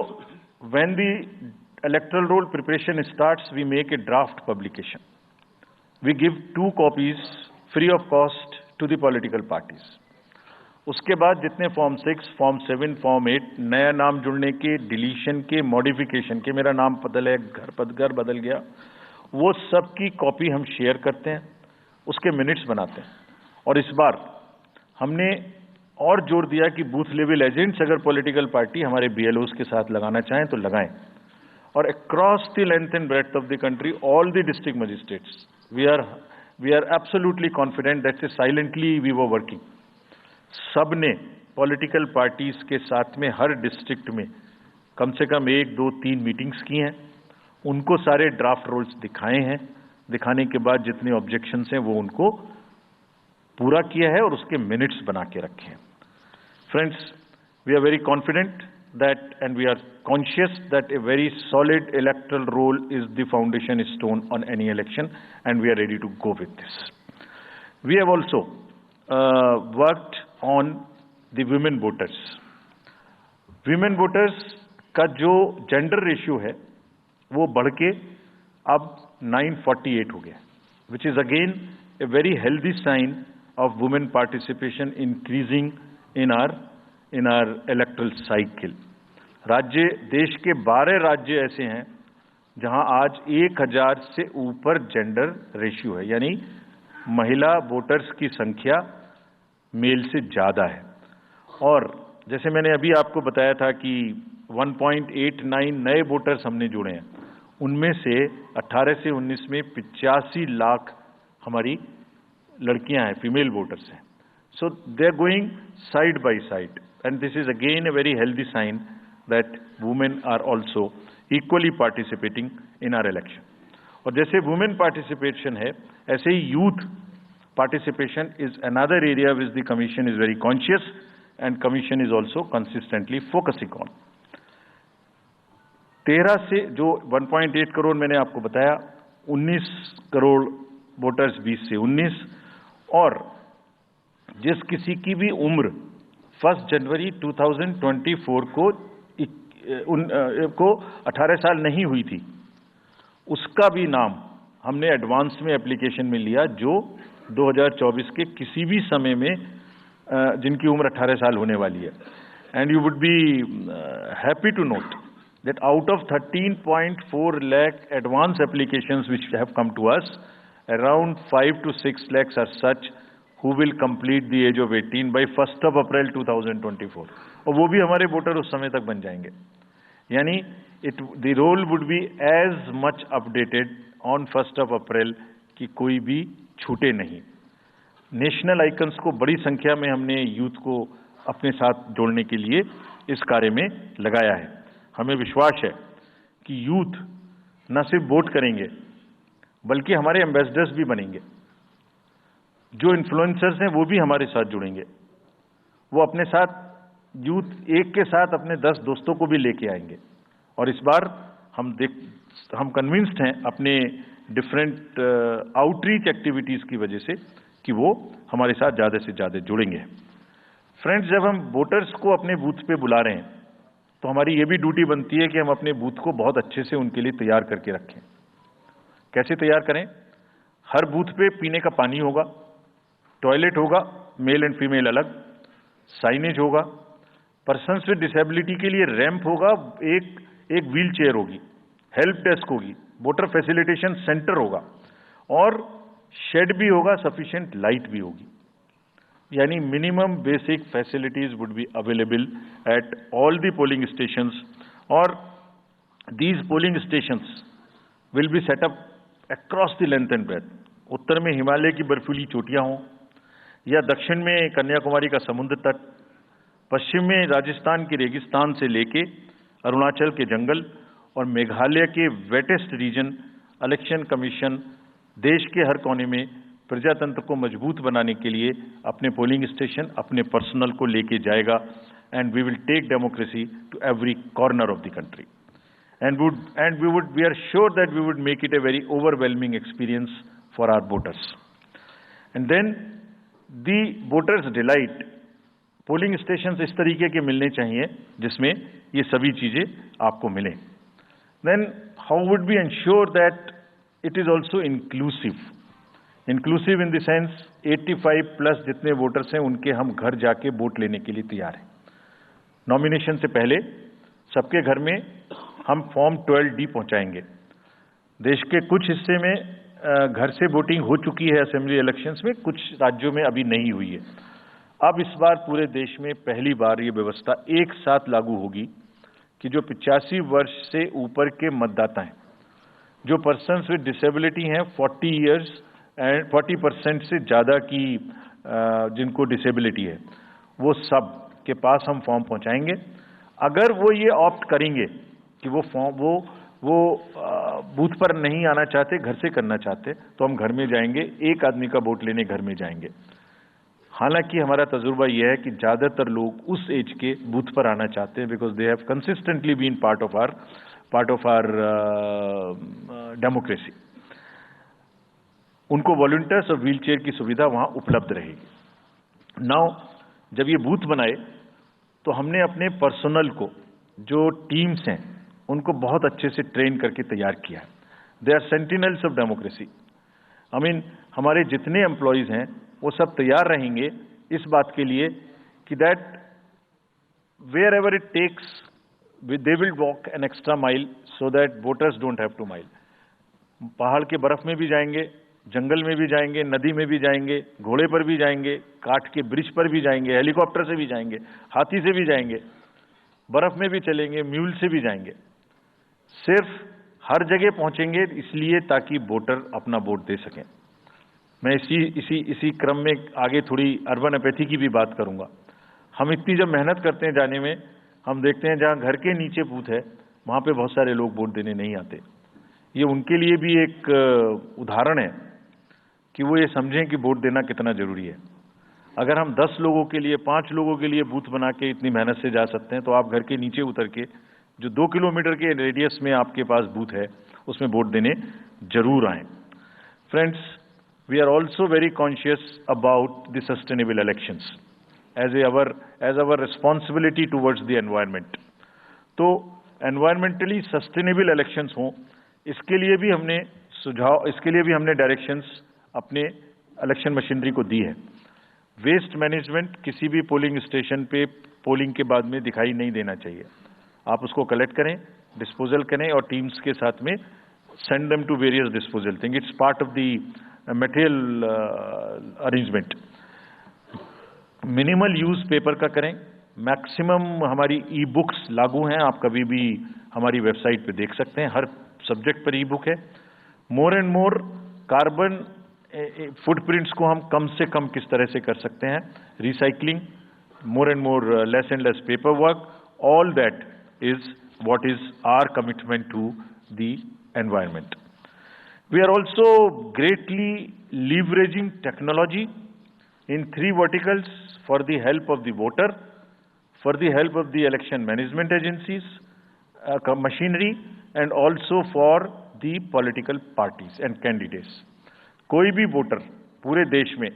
when the electoral roll preparation starts, we make a draft publication. We give 2 copies free of cost to the political parties. उसके बाद जितने फॉर्म 6, फॉर्म 7, फॉर्म 8, नया नाम जुड़ने के, डिलीशन के, मॉडिफिकेशन के, मेरा नाम घर बदल गया, वो सब की कॉपी हम शेयर करते हैं, उसके मिनट्स बनाते हैं। और इस बार हमने और जोर दिया कि बूथ लेवल एजेंट्स अगर पॉलिटिकल पार्टी हमारे BLOs के साथ लगाना चाहें तो लगाएं। और across the length and breadth of the country, all the district magistrates, we are absolutely confident that silently we were working. सबने पॉलिटिकल पार्टीज के साथ में हर डिस्ट्रिक्ट में कम से कम 1, 2, 3 मीटिंग्स की हैं, उनको सारे ड्राफ्ट रोल्स दिखाए हैं, दिखाने के बाद जितने ऑब्जेक्शंस हैं वो उनको पूरा किया है और उसके मिनट्स बना के रखे हैं। Friends, we are very confident that and we are conscious that a very solid electoral roll is the foundation stone on any election, and we are ready to go with this. We have also worked on the women voters. Women voters का जो gender ratio है वो बढ़ के अब 948 हो गया, which is again a very healthy sign of women participation increasing in our electoral cycle. देश के 12 राज्य ऐसे हैं जहां आज 1000 से ऊपर जेंडर रेशियो है, यानी महिला वोटर्स की संख्या मेल से ज्यादा है। और जैसे मैंने अभी आपको बताया था कि 1.89 नए वोटर्स हमने जोड़े हैं, उनमें से 18 से 19 में 85 लाख हमारी लड़कियां हैं, फीमेल वोटर्स हैं। So they are going side by side, and this is again a very healthy sign that women are also equally participating in our election. और जैसे women participation है, ऐसे ही youth participation is another area which the commission is very conscious and commission is also consistently focusing on. 13 से जो 1.8 करोड़ मैंने आपको बताया, 19 crore voters 20 से 19, और जिस किसी की भी उम्र 1 जनवरी 2024 को 18 साल नहीं हुई थी, उसका भी नाम हमने एडवांस में एप्लीकेशन में लिया, जो 2024 के किसी भी समय में जिनकी उम्र 18 साल होने वाली है। And you would be happy to note that out of 13.4 lakh advance applications which have come to us, around 5 to 6 lakhs are such who will complete the age of 18 by 1st of April 2024, और वो भी हमारे voter उस समय तक बन जाएंगे। यानी the roll would be as much updated on 1st of April कि कोई भी छूटे नहीं। नेशनल आइकन्स को बड़ी संख्या में हमने यूथ को अपने साथ जोड़ने के लिए इस कार्य में लगाया है। हमें विश्वास है कि यूथ न सिर्फ वोट करेंगे बल्कि हमारे एम्बेसडर्स भी बनेंगे। जो इन्फ्लुएंसर्स हैं वो भी हमारे साथ जुड़ेंगे, वो अपने साथ यूथ एक के साथ अपने 10 दोस्तों को भी लेके आएंगे। और इस बार हम कन्विंस्ड हैं अपने डिफरेंट आउटरीच एक्टिविटीज की वजह से कि वो हमारे साथ ज्यादा से ज्यादा जुड़ेंगे। फ्रेंड्स, जब हम वोटर्स को अपने बूथ पे बुला रहे हैं तो हमारी ये भी ड्यूटी बनती है कि हम अपने बूथ को बहुत अच्छे से उनके लिए तैयार करके रखें। कैसे तैयार करें? हर बूथ पे पीने का पानी होगा, टॉयलेट होगा, मेल एंड फीमेल अलग, साइनेज होगा, पर्सन्स विद डिसेबिलिटी के लिए रैंप होगा, एक व्हील चेयर होगी, हेल्प डेस्क होगी, वोटर फैसिलिटेशन सेंटर होगा, और शेड भी होगा, सफिशिएंट लाइट भी होगी। यानी minimum basic facilities would be available at all the polling stations, और these polling stations will be set up across the length and breadth. उत्तर में हिमालय की बर्फीली चोटियां हों, या दक्षिण में कन्याकुमारी का समुद्र तट, पश्चिम में राजस्थान के रेगिस्तान से लेके अरुणाचल के जंगल और मेघालय के वेटेस्ट रीजन, इलेक्शन कमीशन देश के हर कोने में प्रजातंत्र को मजबूत बनाने के लिए अपने पोलिंग स्टेशन, अपने पर्सनल को लेके जाएगा। and we will take democracy to every corner of the country. And we are sure that we would make it a very overwhelming experience for our voters. And then the voters' delight. Polling station इस तरीके के मिलने चाहिए जिसमें ये सभी चीजें आपको मिलें. Then how would we ensure that it is also inclusive? Inclusive in the sense 85 plus जितने वोटर्स हैं उनके हम घर जाके वोट लेने के लिए तैयार हैं. नॉमिनेशन से पहले सबके घर में हम फॉर्म 12D पहुंचाएंगे. देश के कुछ हिस्से में घर से वोटिंग हो चुकी है असेंबली इलेक्शंस में, कुछ राज्यों में अभी नहीं हुई है. अब इस बार पूरे देश में पहली बार ये व्यवस्था एक साथ लागू होगी कि जो 85 वर्ष से ऊपर के मतदाता हैं, जो पर्सन्स विद डिसेबिलिटी हैं, 40 इयर्स एंड 40% से ज़्यादा की जिनको डिसेबिलिटी है, वो सब के पास हम फॉर्म पहुंचाएंगे. अगर वो ये ऑप्ट करेंगे कि वो फॉर्म वो बूथ पर नहीं आना चाहते, घर से करना चाहते, तो हम घर में जाएंगे, एक आदमी का वोट लेने घर में जाएंगे. हालांकि हमारा तजुर्बा यह है कि ज़्यादातर लोग उस एज के बूथ पर आना चाहते हैं, because they have consistently been part of our democracy. उनको वॉलंटियर्स और व्हील चेयर की सुविधा वहां उपलब्ध रहेगी. नाउ जब ये बूथ बनाए तो हमने अपने पर्सनल को, जो टीम्स हैं, उनको बहुत अच्छे से ट्रेन करके तैयार किया है. They are sentinels of democracy. I mean हमारे जितने एम्प्लॉयज हैं वो सब तैयार रहेंगे इस बात के लिए कि that wherever it takes they will walk an extra mile so that voters don't have to mile. पहाड़ के बर्फ में भी जाएंगे, जंगल में भी जाएंगे, नदी में भी जाएंगे, घोड़े पर भी जाएंगे, काठ के ब्रिज पर भी जाएंगे, हेलीकॉप्टर से भी जाएंगे, हाथी से भी जाएंगे, बर्फ में भी चलेंगे, म्यूल से भी जाएंगे. सिर्फ हर जगह पहुंचेंगे इसलिए ताकि वोटर अपना वोट दे सकें. मैं इसी क्रम में आगे थोड़ी अर्बन एपैथी की भी बात करूंगा. हम इतनी जब मेहनत करते हैं जाने में, हम देखते हैं जहां घर के नीचे बूथ है वहां पे बहुत सारे लोग वोट देने नहीं आते. ये उनके लिए भी एक उदाहरण है कि वो ये समझें कि वोट देना कितना जरूरी है. अगर हम 10 लोगों के लिए, 5 लोगों के लिए बूथ बना के इतनी मेहनत से जा सकते हैं, तो आप घर के नीचे उतर के जो 2 किलोमीटर के रेडियस में आपके पास बूथ है उसमें वोट देने जरूर आए. Friends, we are also very conscious about the sustainable elections as our responsibility towards the environment. तो environmentally sustainable elections हों, इसके लिए भी हमने डायरेक्शंस अपने इलेक्शन मशीनरी को दी है. वेस्ट मैनेजमेंट किसी भी पोलिंग स्टेशन पे पोलिंग के बाद में दिखाई नहीं देना चाहिए. आप उसको कलेक्ट करें, डिस्पोजल करें और टीम्स के साथ में send them to various disposal thing. It's part of the material arrangement. Minimal use paper का करें. मैक्सिमम हमारी ई बुक्स लागू हैं, आप कभी भी हमारी वेबसाइट पे देख सकते हैं, हर सब्जेक्ट पर ई बुक है. More and more carbon footprints को हम कम से कम किस तरह से कर सकते हैं. Recycling, more and more less and less paper work, all that is what is our commitment to the environment. We are also greatly leveraging technology in 3 verticals for the help of the voter, for the help of the election management agencies, machinery, and also for the political parties and candidates. कोई भी voter पूरे देश में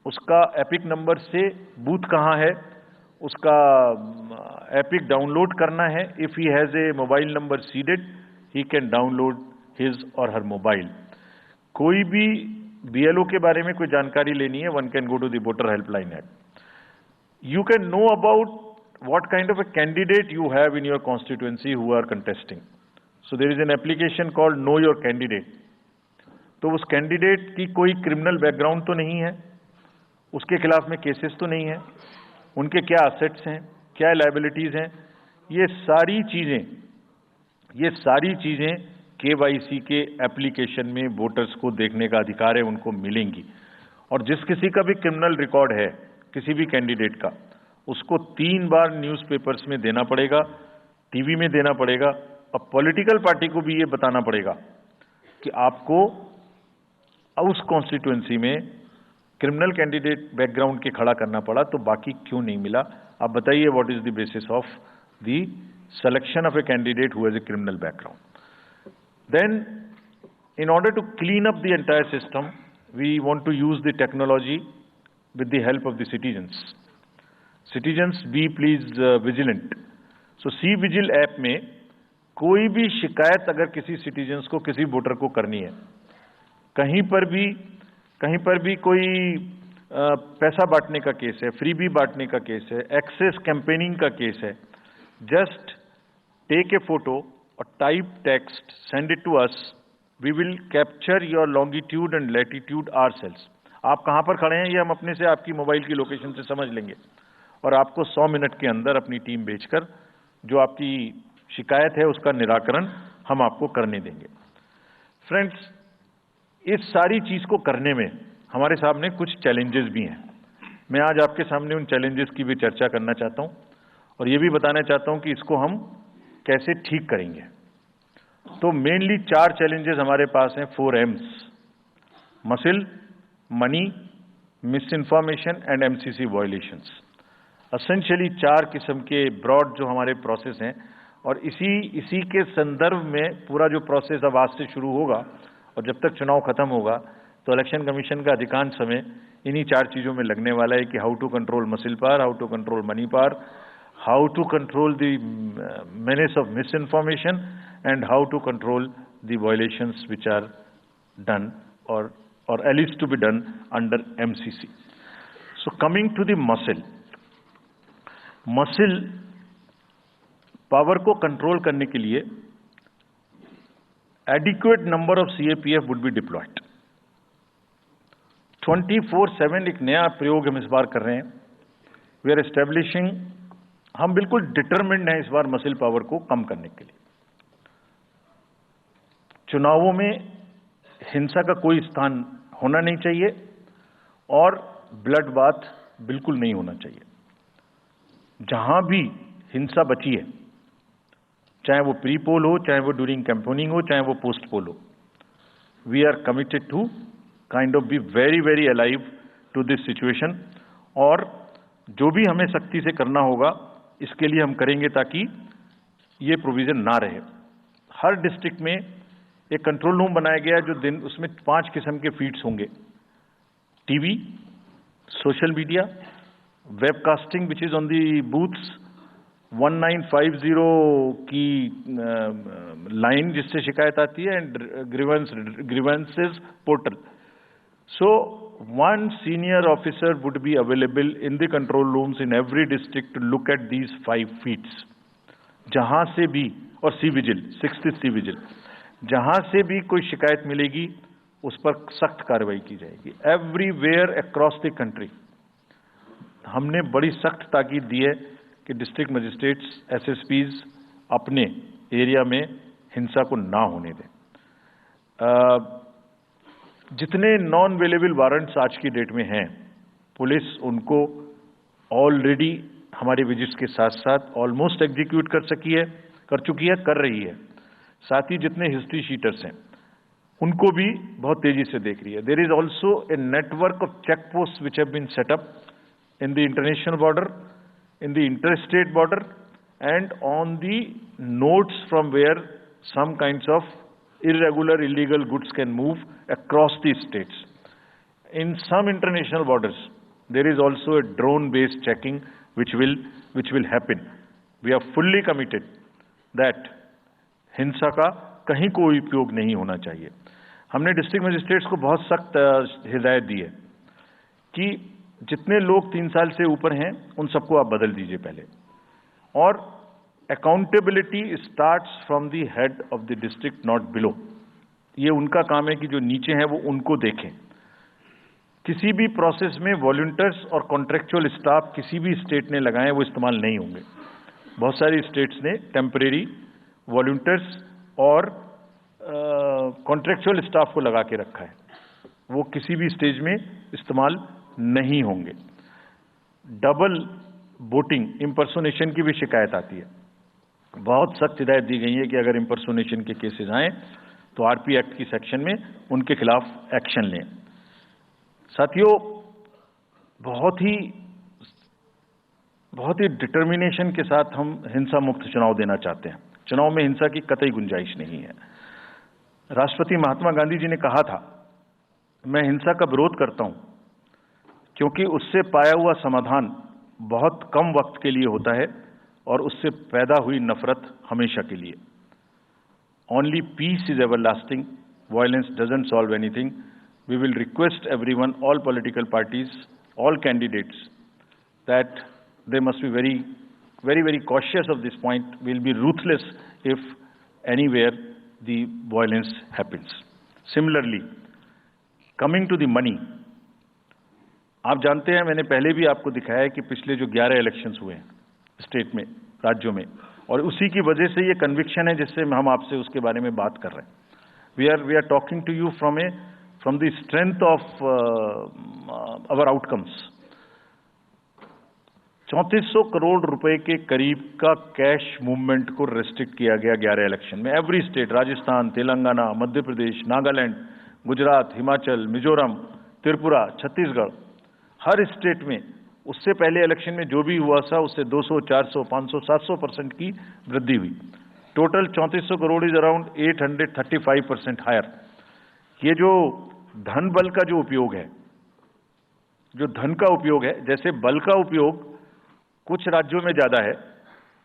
उसका epic number से booth कहाँ है उसका एपिक डाउनलोड करना है. If he has a mobile number seeded, he can download his और हर मोबाइल. कोई भी बीएलओ के बारे में कोई जानकारी लेनी है, one can go to the voter helpline app. You can know about what kind of a candidate you have in your constituency who are contesting. So there is an application called Know Your Candidate. तो उस candidate की कोई criminal background तो नहीं है, उसके खिलाफ में केसेस तो नहीं है, उनके क्या असेट्स हैं, क्या लायबिलिटीज हैं, ये सारी चीजें केवाईसी के एप्लीकेशन में वोटर्स को देखने का अधिकार है, उनको मिलेंगी. और जिस किसी का भी क्रिमिनल रिकॉर्ड है किसी भी कैंडिडेट का, उसको 3 बार न्यूज़पेपर्स में देना पड़ेगा, टीवी में देना पड़ेगा, और पॉलिटिकल पार्टी को भी ये बताना पड़ेगा कि आपको उस कॉन्स्टिट्यूएंसी में क्रिमिनल कैंडिडेट बैकग्राउंड के खड़ा करना पड़ा, तो बाकी क्यों नहीं मिला. आप बताइए what is the basis of the selection of a candidate who has a criminal background. Then, in order to clean up the entire system, we want to use the technology with the help of the citizens. Citizens, be please vigilant. So, C-Vigil app में कोई भी शिकायत अगर किसी citizens को, किसी voter को करनी है, कहीं पर भी कोई पैसा बांटने का केस है, फ्रीबी बांटने का केस है, एक्सेस कैंपेनिंग का केस है, जस्ट टेक ए फोटो और type text, send it to us, we will capture your longitude and latitude ourselves. आप कहां पर खड़े हैं ये हम अपने से आपकी मोबाइल की लोकेशन से समझ लेंगे और आपको 100 मिनट के अंदर अपनी टीम भेजकर जो आपकी शिकायत है उसका निराकरण हम आपको करने देंगे. फ्रेंड्स, इस सारी चीज को करने में हमारे सामने कुछ चैलेंजेस भी हैं. मैं आज आपके सामने उन चैलेंजेस की भी चर्चा करना चाहता हूं और ये भी बताना चाहता हूं कि इसको हम कैसे ठीक करेंगे. तो मेनली 4 चैलेंजेस हमारे पास हैं, 4 M's: muscle, money, miss information and MCC violations. Essentially 4 किस्म के ब्रॉड जो हमारे प्रोसेस हैं और इसी के संदर्भ में पूरा जो प्रोसेस अब आज से शुरू होगा और जब तक चुनाव खत्म होगा तो इलेक्शन कमीशन का अधिकांश समय इन्हीं 4 चीजों में लगने वाला है कि how to control muscle power, how to control money power, how to control the menace of misinformation, and how to control the violations which are done or alleged to be done under MCC. So coming to the muscle power को control करने के लिए adequate number of CAPF would be deployed. 24/7 एक नया प्रयोग हम इस बार कर रहे हैं. We are establishing, हम बिल्कुल डिटरमिन्ड हैं इस बार मसिल पावर को कम करने के लिए. चुनावों में हिंसा का कोई स्थान होना नहीं चाहिए और ब्लड बाथ बिल्कुल नहीं होना चाहिए. जहां भी हिंसा बची है, चाहे वो प्री पोल हो, चाहे वो ड्यूरिंग कैंपेनिंग हो, चाहे वो पोस्ट पोल हो, we are committed to kind of be very very alive to this situation. और जो भी हमें सख्ती से करना होगा इसके लिए हम करेंगे ताकि ये प्रोविजन ना रहे. हर डिस्ट्रिक्ट में एक कंट्रोल रूम बनाया गया है जो उसमें 5 किस्म के फीड्स होंगे: TV, social media, webcasting which is on the booths, 1950 की लाइन जिससे शिकायत आती है, and grievances portal. So one senior officer would be available in the control rooms in every district to look at these 5 feeds. जहां से भी, और C-Vigil, 6th C-Vigil, जहां से भी कोई शिकायत मिलेगी उस पर सख्त कार्रवाई की जाएगी. एवरीवेयर अक्रॉस द कंट्री हमने बड़ी सख्त ताकीद दी है कि डिस्ट्रिक्ट मजिस्ट्रेट्स, SSPs अपने एरिया में हिंसा को ना होने दें. जितने नॉन अवेलेबल वारंट्स आज की डेट में हैं, पुलिस उनको ऑलरेडी हमारे विजिट्स के साथ साथ ऑलमोस्ट एग्जीक्यूट कर चुकी है, कर रही है. साथ ही जितने हिस्ट्री शीटर्स हैं उनको भी बहुत तेजी से देख रही है. There is also a network of check post which have been set up in the international border, in the interstate border, and on the notes from where some kinds of irregular, illegal goods can move across the states. In some international borders, there is also a drone-based checking which will happen. We are fully committed that हिंसा का कहीं कोई उपयोग नहीं होना चाहिए. हमने district magistrates को बहुत सख्त हिदायत दी है कि जितने लोग 3 साल से ऊपर हैं उन सबको आप बदल दीजिए पहले. और accountability starts from the head of the district, not below. ये उनका काम है कि जो नीचे हैं वो उनको देखें. किसी भी प्रोसेस में वॉलंटियर्स और कॉन्ट्रेक्चुअल स्टाफ किसी भी स्टेट ने लगाए वो इस्तेमाल नहीं होंगे. बहुत सारी स्टेट्स ने टेम्परेरी वॉलंटियर्स और कॉन्ट्रेक्चुअल स्टाफ को लगा के रखा है, वो किसी भी स्टेज में इस्तेमाल नहीं होंगे. डबल वोटिंग, इम्पर्सोनेशन की भी शिकायत आती है. बहुत सख्त हिदायत दी गई है कि अगर इम्पर्सोनेशन के केसेस आए तो आरपी एक्ट की सेक्शन में उनके खिलाफ एक्शन लें. साथियों, बहुत ही बहुत ही डिटर्मिनेशन के साथ हम हिंसा मुक्त चुनाव देना चाहते हैं। चुनाव में हिंसा की कतई गुंजाइश नहीं है। राष्ट्रपति महात्मा गांधी जी ने कहा था, मैं हिंसा का विरोध करता हूं क्योंकि उससे पाया हुआ समाधान बहुत कम वक्त के लिए होता है और उससे पैदा हुई नफरत हमेशा के लिए। Only peace is everlasting, violence doesn't solve anything. We will request everyone, all political parties, all candidates, that they must be very cautious of this point. Will be ruthless if anywhere the violence happens. Similarly, coming to the money, आप जानते हैं, मैंने पहले भी आपको दिखाया है कि पिछले जो 11 इलेक्शंस हुए हैं स्टेट में, राज्यों में, और उसी की वजह से ये कन्विक्शन है जिससे हम आपसे उसके बारे में बात कर रहे हैं। We are talking to you from the strength of our outcomes. 3400 crore रुपए के करीब का कैश मूवमेंट को रेस्ट्रिक्ट किया गया 11 इलेक्शन में। एवरी स्टेट, राजस्थान, तेलंगाना, मध्य प्रदेश, नागालैंड, गुजरात, हिमाचल, मिजोरम, त्रिपुरा, छत्तीसगढ़, हर स्टेट में उससे पहले इलेक्शन में जो भी हुआ था उससे 200, 400, 500, 700% की वृद्धि हुई। Total 3400 crore is around 835% higher. ये जो धन बल का जो उपयोग है, जो धन का उपयोग है, जैसे बल का उपयोग कुछ राज्यों में ज्यादा है,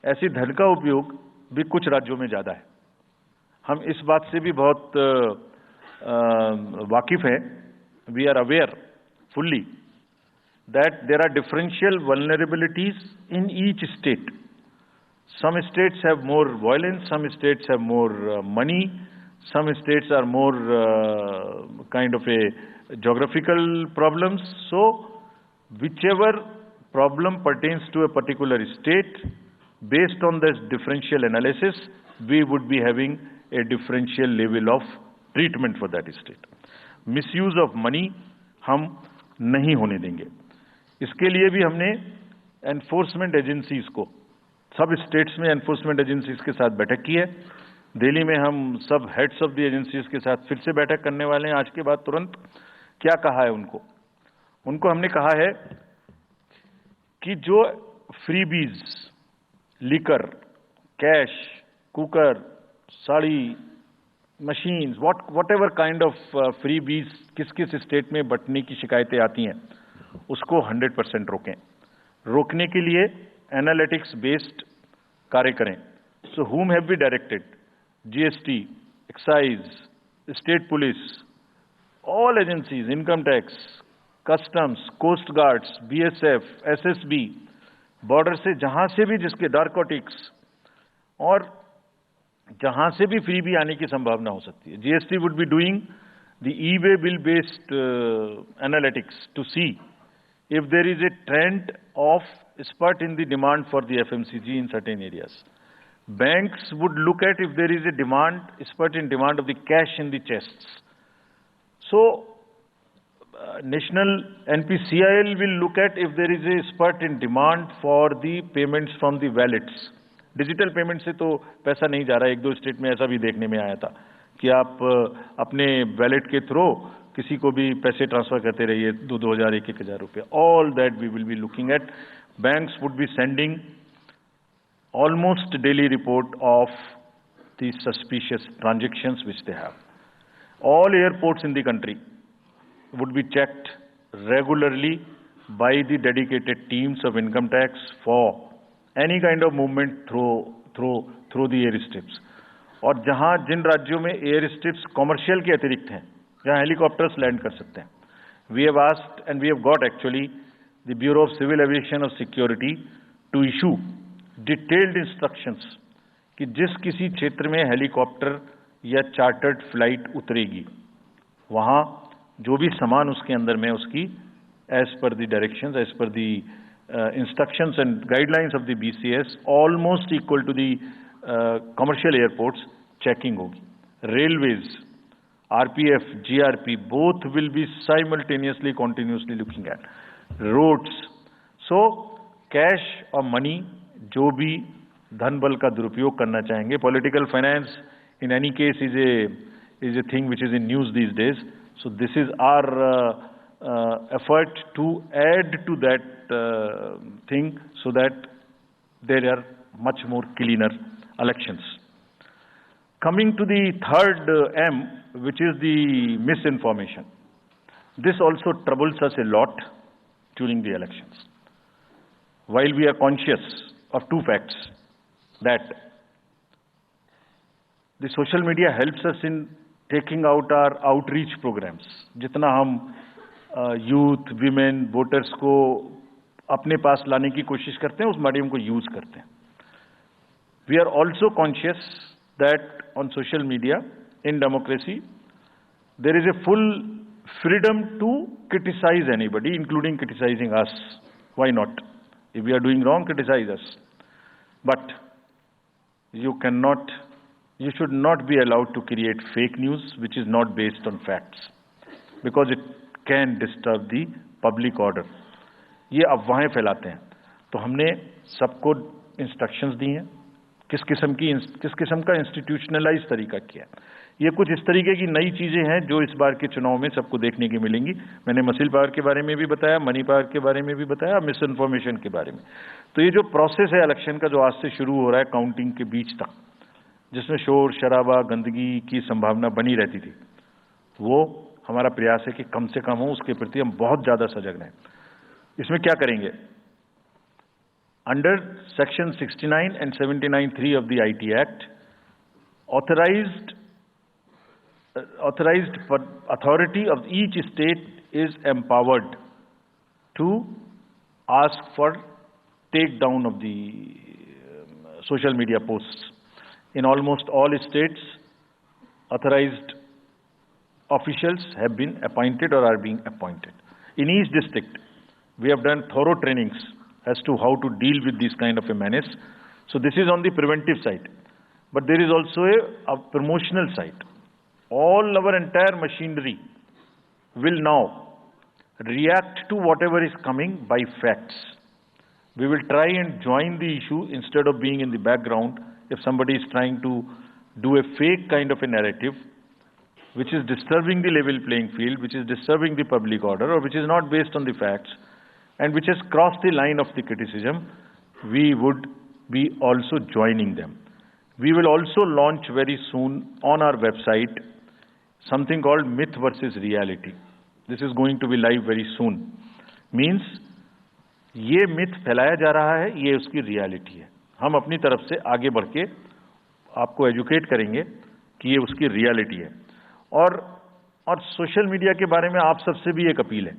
ऐसी धन का उपयोग भी कुछ राज्यों में ज्यादा है। हम इस बात से भी बहुत वाकिफ हैं। We are aware fully that there are differential vulnerabilities in each state. Some states have more violence, some states have more money, some states are more kind of a geographical problems. So whichever problem pertains to a particular state, based on this differential analysis, we would be having a differential level of treatment for that state. Misuse of money हम नहीं होने देंगे। इसके लिए भी हमने enforcement agencies को, सब स्टेट्स में एनफोर्समेंट एजेंसीज के साथ बैठक की है। दिल्ली में हम सब हेड्स ऑफ द एजेंसीज के साथ फिर से बैठक करने वाले हैं आज के बाद तुरंत। क्या कहा है उनको हमने कहा है कि जो freebies, liquor, cash, cooker, sari, machines, whatever kind of freebies किस किस स्टेट में बंटने की शिकायतें आती हैं, उसको 100% रोकें। रोकने के लिए एनालिटिक्स बेस्ड कार्य करें। सो whom have we directed? GST, excise, state police, all agencies, income tax, customs, coast guards, BSF, SSB, border से जहां से भी जिसके नारकोटिक्स और जहां से भी फ्री भी आने की संभावना हो सकती है। GST would be doing the e way bill based analytics to see if there is a trend of spurt in the demand for the FMCG in certain areas. Banks would look at if there is a demand, spurt in demand of the cash in the chests. So, National NPCIL will look at if there is a spurt in demand for the payments from the wallets. Digital payment से तो पैसा नहीं जा रहा है। एक दो state में ऐसा भी देखने में आया था कि आप अपने वैलेट के थ्रू किसी को भी पैसे ट्रांसफर करते रहिए, 2,000, 1,000 रुपये। All that we will be looking at. Banks would be sending almost daily report of the suspicious transactions which they have. All airports in the country would be checked regularly by the dedicated teams of income tax for any kind of movement through the airstrips. और जहां जिन राज्यों में air strips commercial के अतिरिक्त हैं, जहां helicopters land कर सकते हैं, we have asked and we have got actually the bureau of civil aviation of security to issue detailed instructions कि जिस किसी क्षेत्र में हेलीकॉप्टर या चार्टर्ड फ्लाइट उतरेगी, वहां जो भी सामान उसके अंदर में उसकी as per the directions, as per the instructions and guidelines of the BCS almost equal to the commercial airports checking होगी। Railways, RPF, GRP both will be simultaneously continuously looking at roads. So cash और money जो भी धन बल का दुरुपयोग करना चाहेंगे, political finance in any case is a thing which is in news these days. So this is our effort to add to that thing so so that there are much more cleaner elections. Coming to the third M, which is the misinformation. This also troubles us a lot during the elections. While we are conscious of two facts, that the social media helps us in taking out our outreach programs. जितना हम youth, women, voters को अपने पास लाने की कोशिश करते हैं, उस मीडियम को यूज करते हैं. We are also conscious that on social media, in democracy, there is a full freedom to criticize anybody, including criticizing us. Why not? If we are doing wrong, criticize us. But you should not be allowed to create fake news which is not based on facts, because it can disturb the public order. ये अफवाहें फैलाते हैं. तो हमने सबको instructions दी हैं किस किस्म का इंस्टीट्यूशनलाइज तरीका किया. ये कुछ इस तरीके की नई चीजें हैं जो इस बार के चुनाव में सबको देखने की मिलेंगी. मैंने मसल पावर के बारे में भी बताया, मनी पावर के बारे में भी बताया, मिस इन्फॉर्मेशन के बारे में. तो ये जो प्रोसेस है इलेक्शन का, जो आज से शुरू हो रहा है काउंटिंग के बीच तक, जिसमें शोर शराबा गंदगी की संभावना बनी रहती थी, वो हमारा प्रयास है कि कम से कम हो. उसके प्रति हम बहुत ज्यादा सजग रहें. इसमें क्या करेंगे? Under section 69 and 79(3) of the IT Act, authorized authority of each state is empowered to ask for takedown of the social media posts. In almost all states, authorized officials have been appointed or are being appointed. In each district, we have done thorough trainings as to how to deal with this kind of a menace. So this is on the preventive side. But there is also a promotional side. All our entire machinery will now react to whatever is coming by facts. We will try and join the issue instead of being in the background. If somebody is trying to do a fake kind of a narrative, which is disturbing the level playing field, which is disturbing the public order, or which is not based on the facts, and which has crossed the line of the criticism, we would be also joining them. We will also launch very soon on our website something called Myth versus Reality. This is going to be live very soon. Means, ये myth फैलाया जा रहा है, ये उसकी reality है. हम अपनी तरफ से आगे बढ़ के आपको educate करेंगे कि ये उसकी reality है. और सोशल मीडिया के बारे में आप सबसे भी एक अपील है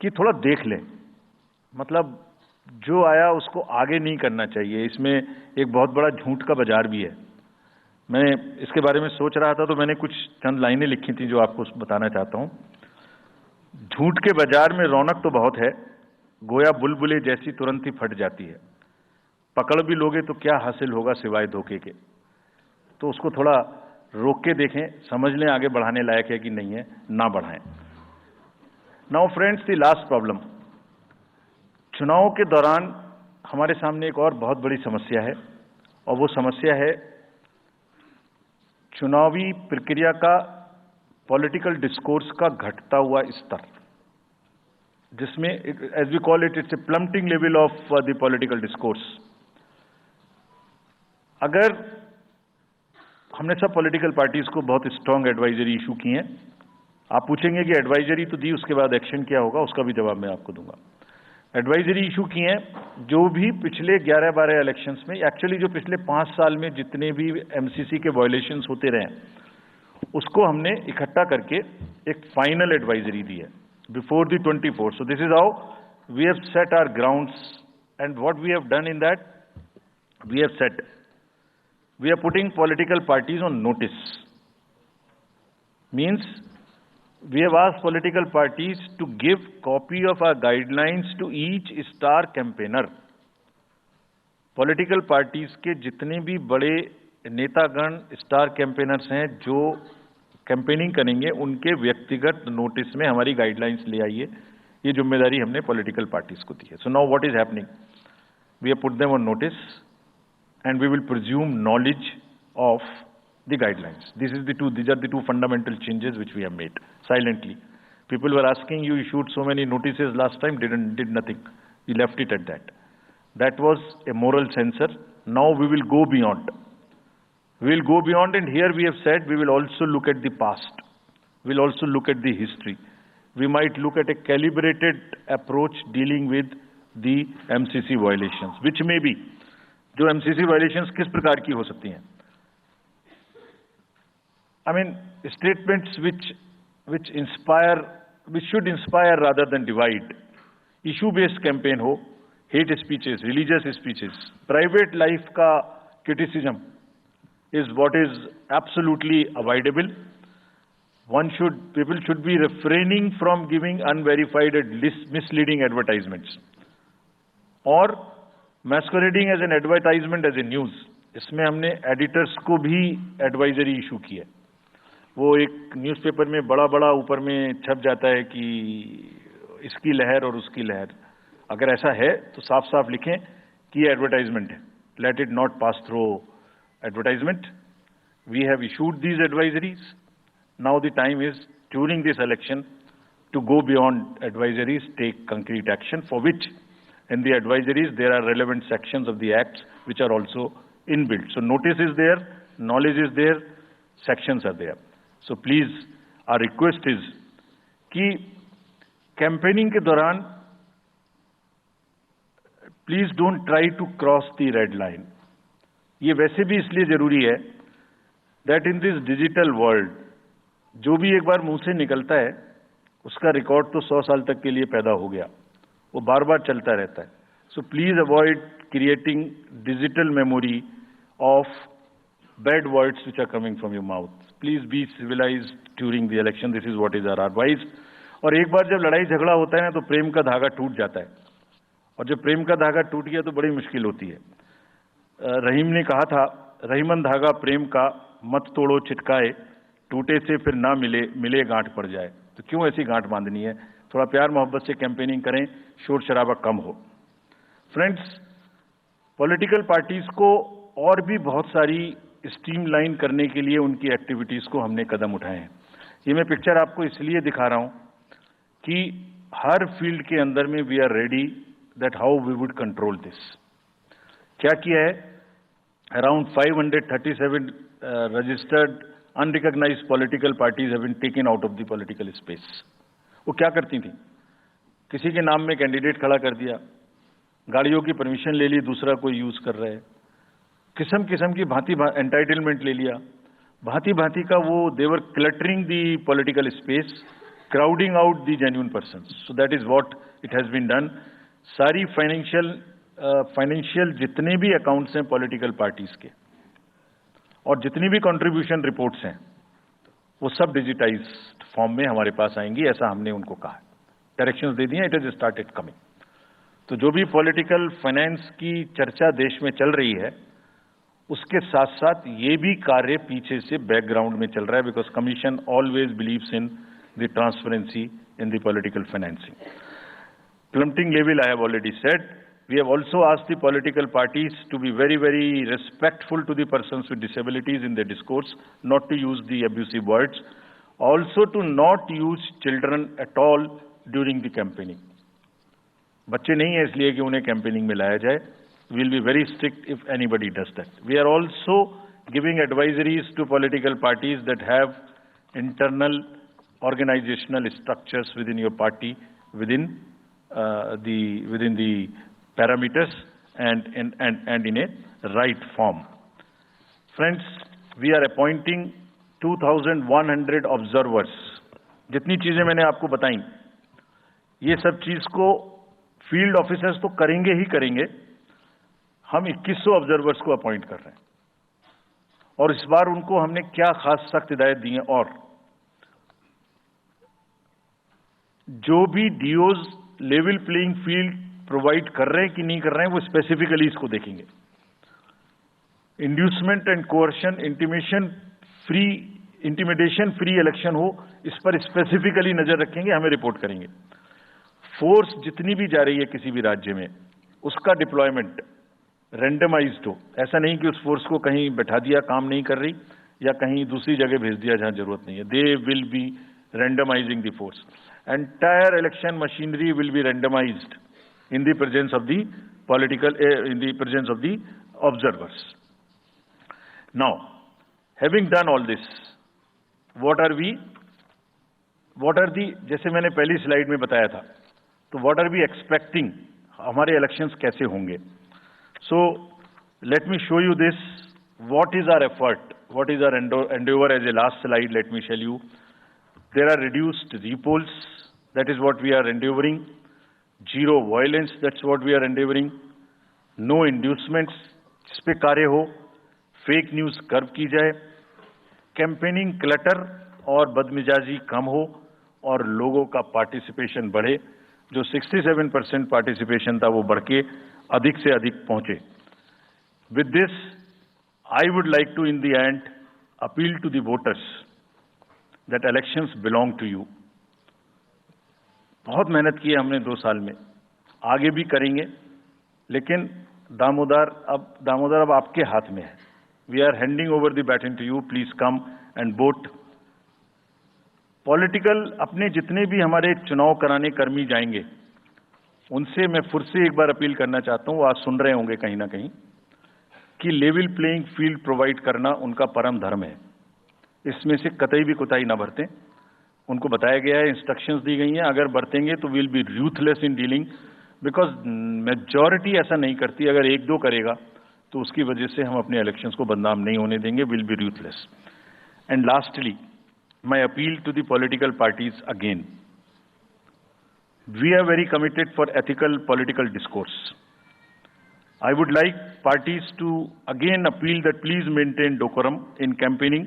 कि थोड़ा देख लें. मतलब जो आया उसको आगे नहीं करना चाहिए. इसमें एक बहुत बड़ा झूठ का बाजार भी है. मैं इसके बारे में सोच रहा था तो मैंने कुछ चंद लाइनें लिखी थी जो आपको बताना चाहता हूं. झूठ के बाजार में रौनक तो बहुत है, गोया बुलबुले जैसी तुरंत ही फट जाती है. पकड़ भी लोगे तो क्या हासिल होगा सिवाय धोखे के. तो उसको थोड़ा रोक के देखें, समझ लें आगे बढ़ाने लायक है कि नहीं है, ना बढ़ाएं. Now friends, the last problem. चुनाव के दौरान हमारे सामने एक और बहुत बड़ी समस्या है, और वो समस्या है चुनावी प्रक्रिया का, पॉलिटिकल डिस्कोर्स का घटता हुआ स्तर, जिसमें as we call it, it's a plummeting level of the political discourse. अगर हमने सब पॉलिटिकल पार्टीज को बहुत स्ट्रांग एडवाइजरी इशू की हैं. आप पूछेंगे कि एडवाइजरी तो दी, उसके बाद एक्शन क्या होगा, उसका भी जवाब मैं आपको दूंगा. एडवाइजरी इशू की हैं जो भी पिछले 11-12 इलेक्शंस में, एक्चुअली जो पिछले 5 साल में जितने भी एमसीसी के वायलेशंस होते रहे, उसको हमने इकट्ठा करके एक फाइनल एडवाइजरी दी है before the 24. So this is how we have set our grounds, and what we have done in that, we have set, we are putting political parties on notice. Means, we have asked political parties to give copy of our guidelines to each star campaigner. Political parties के जितने भी बड़े नेतागण star campaigners हैं जो campaigning करेंगे, उनके व्यक्तिगत नोटिस में हमारी गाइडलाइंस ले आइए. ये जिम्मेदारी हमने पॉलिटिकल पार्टीज को दी है. So now what is happening, we have put them on notice and we will presume knowledge of the guidelines. These are the two fundamental changes which we have made silently. People were asking, you issued so many notices last time, did nothing. We left it at that. That was a moral censor. Now we will go beyond. We will go beyond, and here we have said we will also look at the past. We will also look at the history. We might look at a calibrated approach dealing with the MCC violations, which may be, जो MCC violations किस प्रकार की हो सकती हैं? I mean, statements which should inspire rather than divide. Issue-based campaign ho, hate speeches, religious speeches, private life ka criticism is what is absolutely avoidable. People should be refraining from giving unverified and misleading advertisements or masquerading as an advertisement as a news. इसमें हमने editors को भी advisory issue की है. वो एक newspaper में बड़ा ऊपर में छप जाता है कि इसकी लहर और उसकी लहर. अगर ऐसा है तो साफ साफ लिखें कि ये एडवर्टाइजमेंट है. Let it not pass through advertisement. We have issued these advisories. Now the time is, during this election, to go beyond advisories, take concrete action, for which in the advisories there are relevant sections of the acts which are also inbuilt. So notice is there, knowledge is there, sections are there. So please, our request is कि campaigning के दौरान please don't try to cross the red line. ये वैसे भी इसलिए जरूरी है that in this digital world, जो भी एक बार मुंह से निकलता है उसका रिकॉर्ड तो 100 साल तक के लिए पैदा हो गया, वो बार बार चलता रहता है. So please avoid creating digital memory of bad words which are coming from your mouth. Please be civilized during the election. This is what is our advice. और एक बार जब लड़ाई झगड़ा होता है ना तो प्रेम का धागा टूट जाता है, और जब प्रेम का धागा टूट गया तो बड़ी मुश्किल होती है. रहीम ने कहा था, रहीमन धागा प्रेम का मत तोड़ो छिटकाए, टूटे से फिर ना मिले गांठ पड़ जाए. तो क्यों ऐसी गांठ बांधनी है? थोड़ा प्यार मोहब्बत से कैंपेनिंग करें, शोर शराबा कम हो. फ्रेंड्स, पॉलिटिकल पार्टीज को और भी बहुत सारी स्ट्रीमलाइन करने के लिए उनकी एक्टिविटीज को हमने कदम उठाए हैं. ये मैं पिक्चर आपको इसलिए दिखा रहा हूं कि हर फील्ड के अंदर में we are ready that how we would control this. क्या किया है? Around 537 registered unrecognised political parties have been taken out of the political space. वो क्या करती थी? किसी के नाम में कैंडिडेट खड़ा कर दिया, गाड़ियों की परमिशन ले ली, दूसरा कोई यूज कर रहा है, किस्म किस्म की भांति एंटाइटलमेंट ले लिया, भांति भांति का वो they were cluttering the political space, crowding out the genuine persons. So that is what it has been done. सारी फाइनेंशियल जितने भी अकाउंट्स हैं पॉलिटिकल पार्टीज के और जितनी भी कंट्रीब्यूशन रिपोर्ट्स हैं वो सब डिजिटाइज्ड फॉर्म में हमारे पास आएंगी, ऐसा हमने उनको कहा. डायरेक्शंस दे दिए, इट इज स्टार्टेड कमिंग. तो जो भी पॉलिटिकल फाइनेंस की चर्चा देश में चल रही है उसके साथ साथ ये भी कार्य पीछे से बैकग्राउंड में चल रहा है, because commission always believes in the transparency in the political financing. Plummeting level, I have already said. We have also asked the political parties to be very, very respectful to the persons with disabilities in their discourse, not to use the abusive words, also to not use children at all during the campaigning. बच्चे नहीं है इसलिए कि उन्हें campaigning में लाया जाए. We will be very strict if anybody does that. We are also giving advisories to political parties that have internal organizational structures within your party, within the parameters and in a right form. Friends, we are appointing 2,100 observers. जितनी चीजें मैंने आपको बताई, ये सब चीज को field officers तो करेंगे ही करेंगे. हम 2100 ऑब्जर्वर्स को अपॉइंट कर रहे हैं और इस बार उनको हमने क्या खास सख्त हिदायत दी है, और जो भी डीओज लेवल प्लेइंग फील्ड प्रोवाइड कर रहे हैं कि नहीं कर रहे हैं वो स्पेसिफिकली इसको देखेंगे. Inducement and coercion, intimidation free election हो, इस पर स्पेसिफिकली नजर रखेंगे, हमें रिपोर्ट करेंगे. फोर्स जितनी भी जा रही है किसी भी राज्य में उसका डिप्लॉयमेंट रैंडमाइज्ड हो. ऐसा नहीं कि उस फोर्स को कहीं बैठा दिया, काम नहीं कर रही, या कहीं दूसरी जगह भेज दिया जहां जरूरत नहीं है. They will be randomising the force. Entire election machinery will be randomized in the presence of the in the presence of the observers. Now, having done all this, what are the, जैसे मैंने पहली slide में बताया था, तो what are we expecting, हमारे elections कैसे होंगे? So, let me show you this, what is our effort, what is our endeavor as a last slide, let me tell you. There are reduced repolls, that is what we are endeavoring. Zero violence, that's what we are endeavoring. No inducements, जिस पे कार्य हो. Fake news curve की जाए. Campaigning clutter और बदमिजाजी कम हो और लोगों का पार्टिसिपेशन बढ़े. जो 67% पार्टिसिपेशन था वो बढ़ के अधिक से अधिक पहुंचे. With this I would like to in the end appeal to the voters that elections belong to you. बहुत मेहनत की है हमने 2 साल में, आगे भी करेंगे, लेकिन दामोदर अब आपके हाथ में है. We are handing over the baton to you. Please come and vote. Political अपने जितने भी हमारे चुनाव कराने कर्मी जाएंगे, उनसे मैं फिर से एक बार अपील करना चाहता हूं, वो आज सुन रहे होंगे कहीं ना कहीं, कि लेवल प्लेइंग फील्ड प्रोवाइड करना उनका परम धर्म है. इसमें से कतई भी कोताही ना बरतें. उनको बताया गया है, इंस्ट्रक्शंस दी गई हैं, अगर बरतेंगे तो will be ruthless in dealing, because majority ऐसा नहीं करती. अगर 1-2 करेगा तो उसकी वजह से हम अपने इलेक्शंस को बदनाम नहीं होने देंगे. Will be ruthless. And lastly, my appeal to the political parties again. We are very committed for ethical political discourse. I would like parties to again appeal that please maintain decorum in campaigning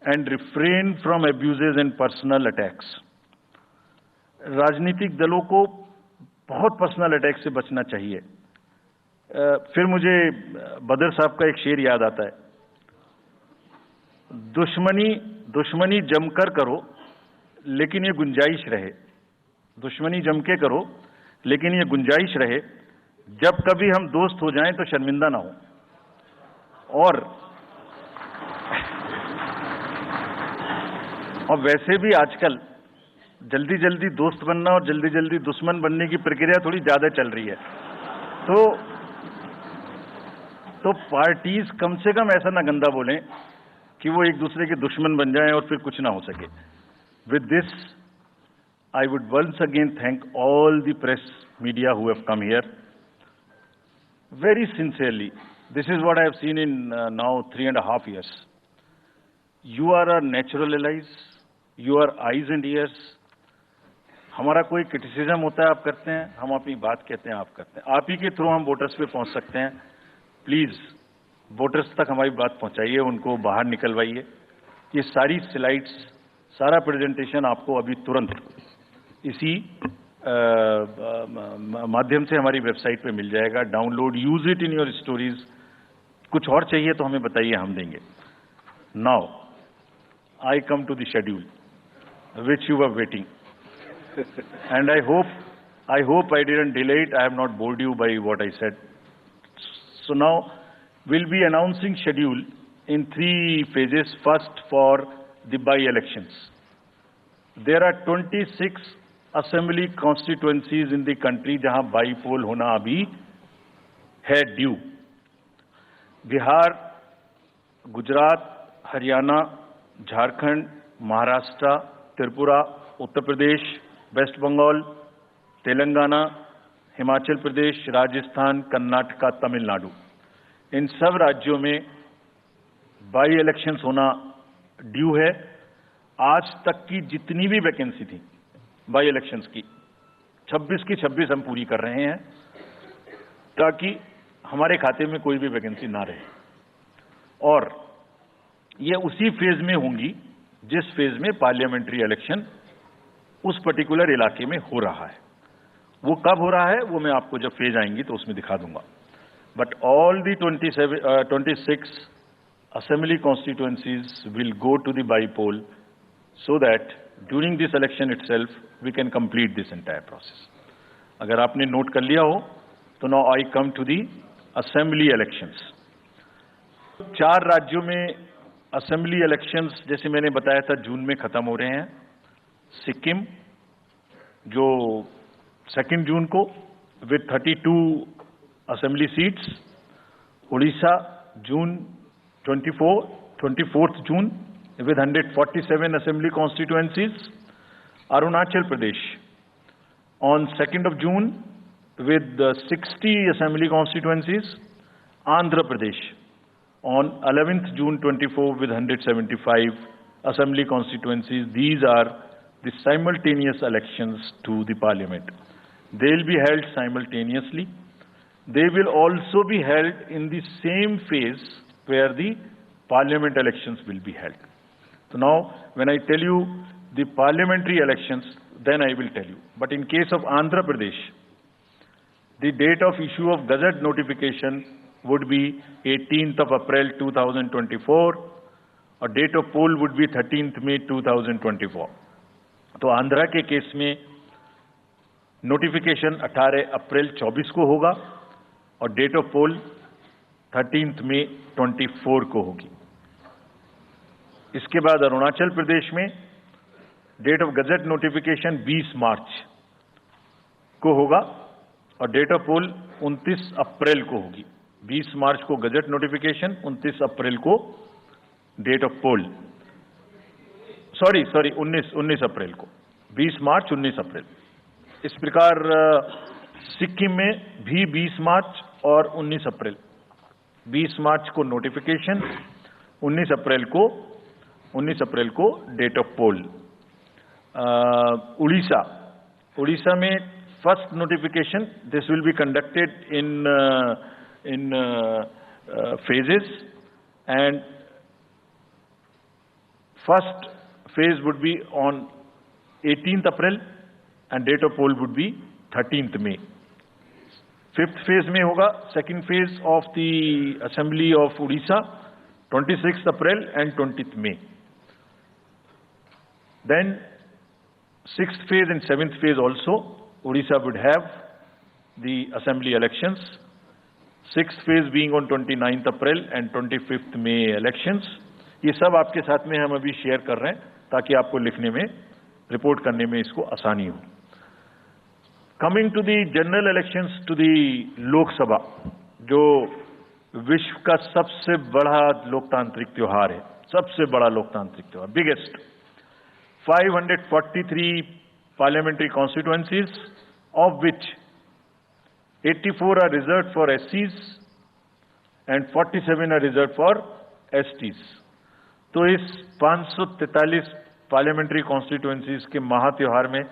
and refrain from abuses and personal attacks. राजनीतिक दलों को बहुत personal attack से बचना चाहिए. फिर मुझे बदर साहब का एक शेर याद आता है, दुश्मनी जमकर करो लेकिन ये गुंजाइश रहे. दुश्मनी जम के करो लेकिन ये गुंजाइश रहे, जब कभी हम दोस्त हो जाएं तो शर्मिंदा ना हो. और वैसे भी आजकल जल्दी जल्दी दोस्त बनना और जल्दी जल्दी दुश्मन बनने की प्रक्रिया थोड़ी ज्यादा चल रही है. तो पार्टीज कम से कम ऐसा ना गंदा बोलें कि वो एक दूसरे के दुश्मन बन जाएं और फिर कुछ ना हो सके. With this I would once again thank all the press media who have come here. Very sincerely, this is what I have seen in now 3.5 years. You are our natural allies, you are eyes and ears. हमारा कोई criticism होता है आप करते हैं, हम अपनी बात कहते हैं आप करते हैं. आप ही के थ्रू हम वोटर्स पे पहुंच सकते हैं. प्लीज वोटर्स तक हमारी बात पहुंचाइए, उनको बाहर निकलवाइए. ये सारी स्लाइड्स, सारा प्रेजेंटेशन आपको अभी तुरंत इसी माध्यम से हमारी वेबसाइट पे मिल जाएगा. Download, use it in your stories. कुछ और चाहिए तो हमें बताइए, हम देंगे. Now I come to the schedule which you were waiting, and I hope I didn't delay it. I have not bored you by what I said. So now we'll be announcing schedule in 3 phases. First, for the by-elections. There are 26 assembly constituencies in the country जहां बाई-पोल होना अभी है due. Bihar, Gujarat, Haryana, Jharkhand, Maharashtra, Tripura, Uttar Pradesh, waste Bengal, Telangana, Himachal Pradesh, Rajasthan, Karnataka, Tamil Nadu. इन सब राज्यों में by elections होना due है. आज तक की जितनी भी वैकेंसी थी बाई इलेक्शंस की, 26 की 26 हम पूरी कर रहे हैं, ताकि हमारे खाते में कोई भी वैकेंसी ना रहे. और ये उसी फेज में होंगी जिस फेज में पार्लियामेंट्री इलेक्शन उस पर्टिकुलर इलाके में हो रहा है. वो कब हो रहा है वो मैं आपको जब फेज आएंगी तो उसमें दिखा दूंगा. But all the 26 assembly constituencies will go to the by-poll, so that during this election itself we can complete this entire process. अगर आपने नोट कर लिया हो तो now I come to the assembly elections. 4 राज्यों में assembly elections जैसे मैंने बताया था जून में खत्म हो रहे हैं. सिक्किम जो 2 जून को with 32 assembly seats. Odisha, June 24th June, with 147 assembly constituencies. Arunachal Pradesh on 2nd of June with 60 assembly constituencies. Andhra Pradesh on 11th June 24 with 175 assembly constituencies. These are the simultaneous elections to the parliament. They will be held simultaneously. They will also be held in the same phase where the parliament elections will be held. So now, when I tell you the parliamentary elections, then I will tell you. But in case of Andhra Pradesh, the date of issue of Gazette notification would be 18th of April 2024, और date of poll would be 13th May 2024. तो आंध्रा के case में notification 18 अप्रैल 24 को होगा और date of pole 13th May 24 को होगी. इसके बाद अरुणाचल प्रदेश में डेट ऑफ गजट नोटिफिकेशन 20 मार्च को होगा और डेट ऑफ पोल 29 अप्रैल को होगी. 20 मार्च को गजट नोटिफिकेशन, 29 अप्रैल को डेट ऑफ पोल. सॉरी 19 अप्रैल को. 20 मार्च 19 अप्रैल. इस प्रकार सिक्किम में भी 20 मार्च और 19 अप्रैल. 20 मार्च को नोटिफिकेशन, 19 अप्रैल को डेट ऑफ पोल. उड़ीसा में first notification, this will be conducted in phases, and first phase would be on 18th April and date of poll would be 13th May. Fifth phase में होगा second phase of the Assembly of Odisha, 26th April and 20th May. Then sixth phase and seventh phase also, Odisha would have the Assembly elections. Sixth phase being on 29th April and 25th May elections. ये सब आपके साथ में हम अभी share कर रहे हैं ताकि आपको लिखने में, रिपोर्ट करने में इसको आसानी हो. Coming to the general elections to the Lok Sabha, जो विश्व का सबसे बड़ा लोकतांत्रिक त्योहार है, सबसे बड़ा लोकतांत्रिक त्योहार, biggest. 543 parliamentary constituencies, of which 84 are reserved for SCs and 47 are reserved for STs. तो इस 543 पार्लियामेंट्री कॉन्स्टिट्यूएंसीज के महात्योहार में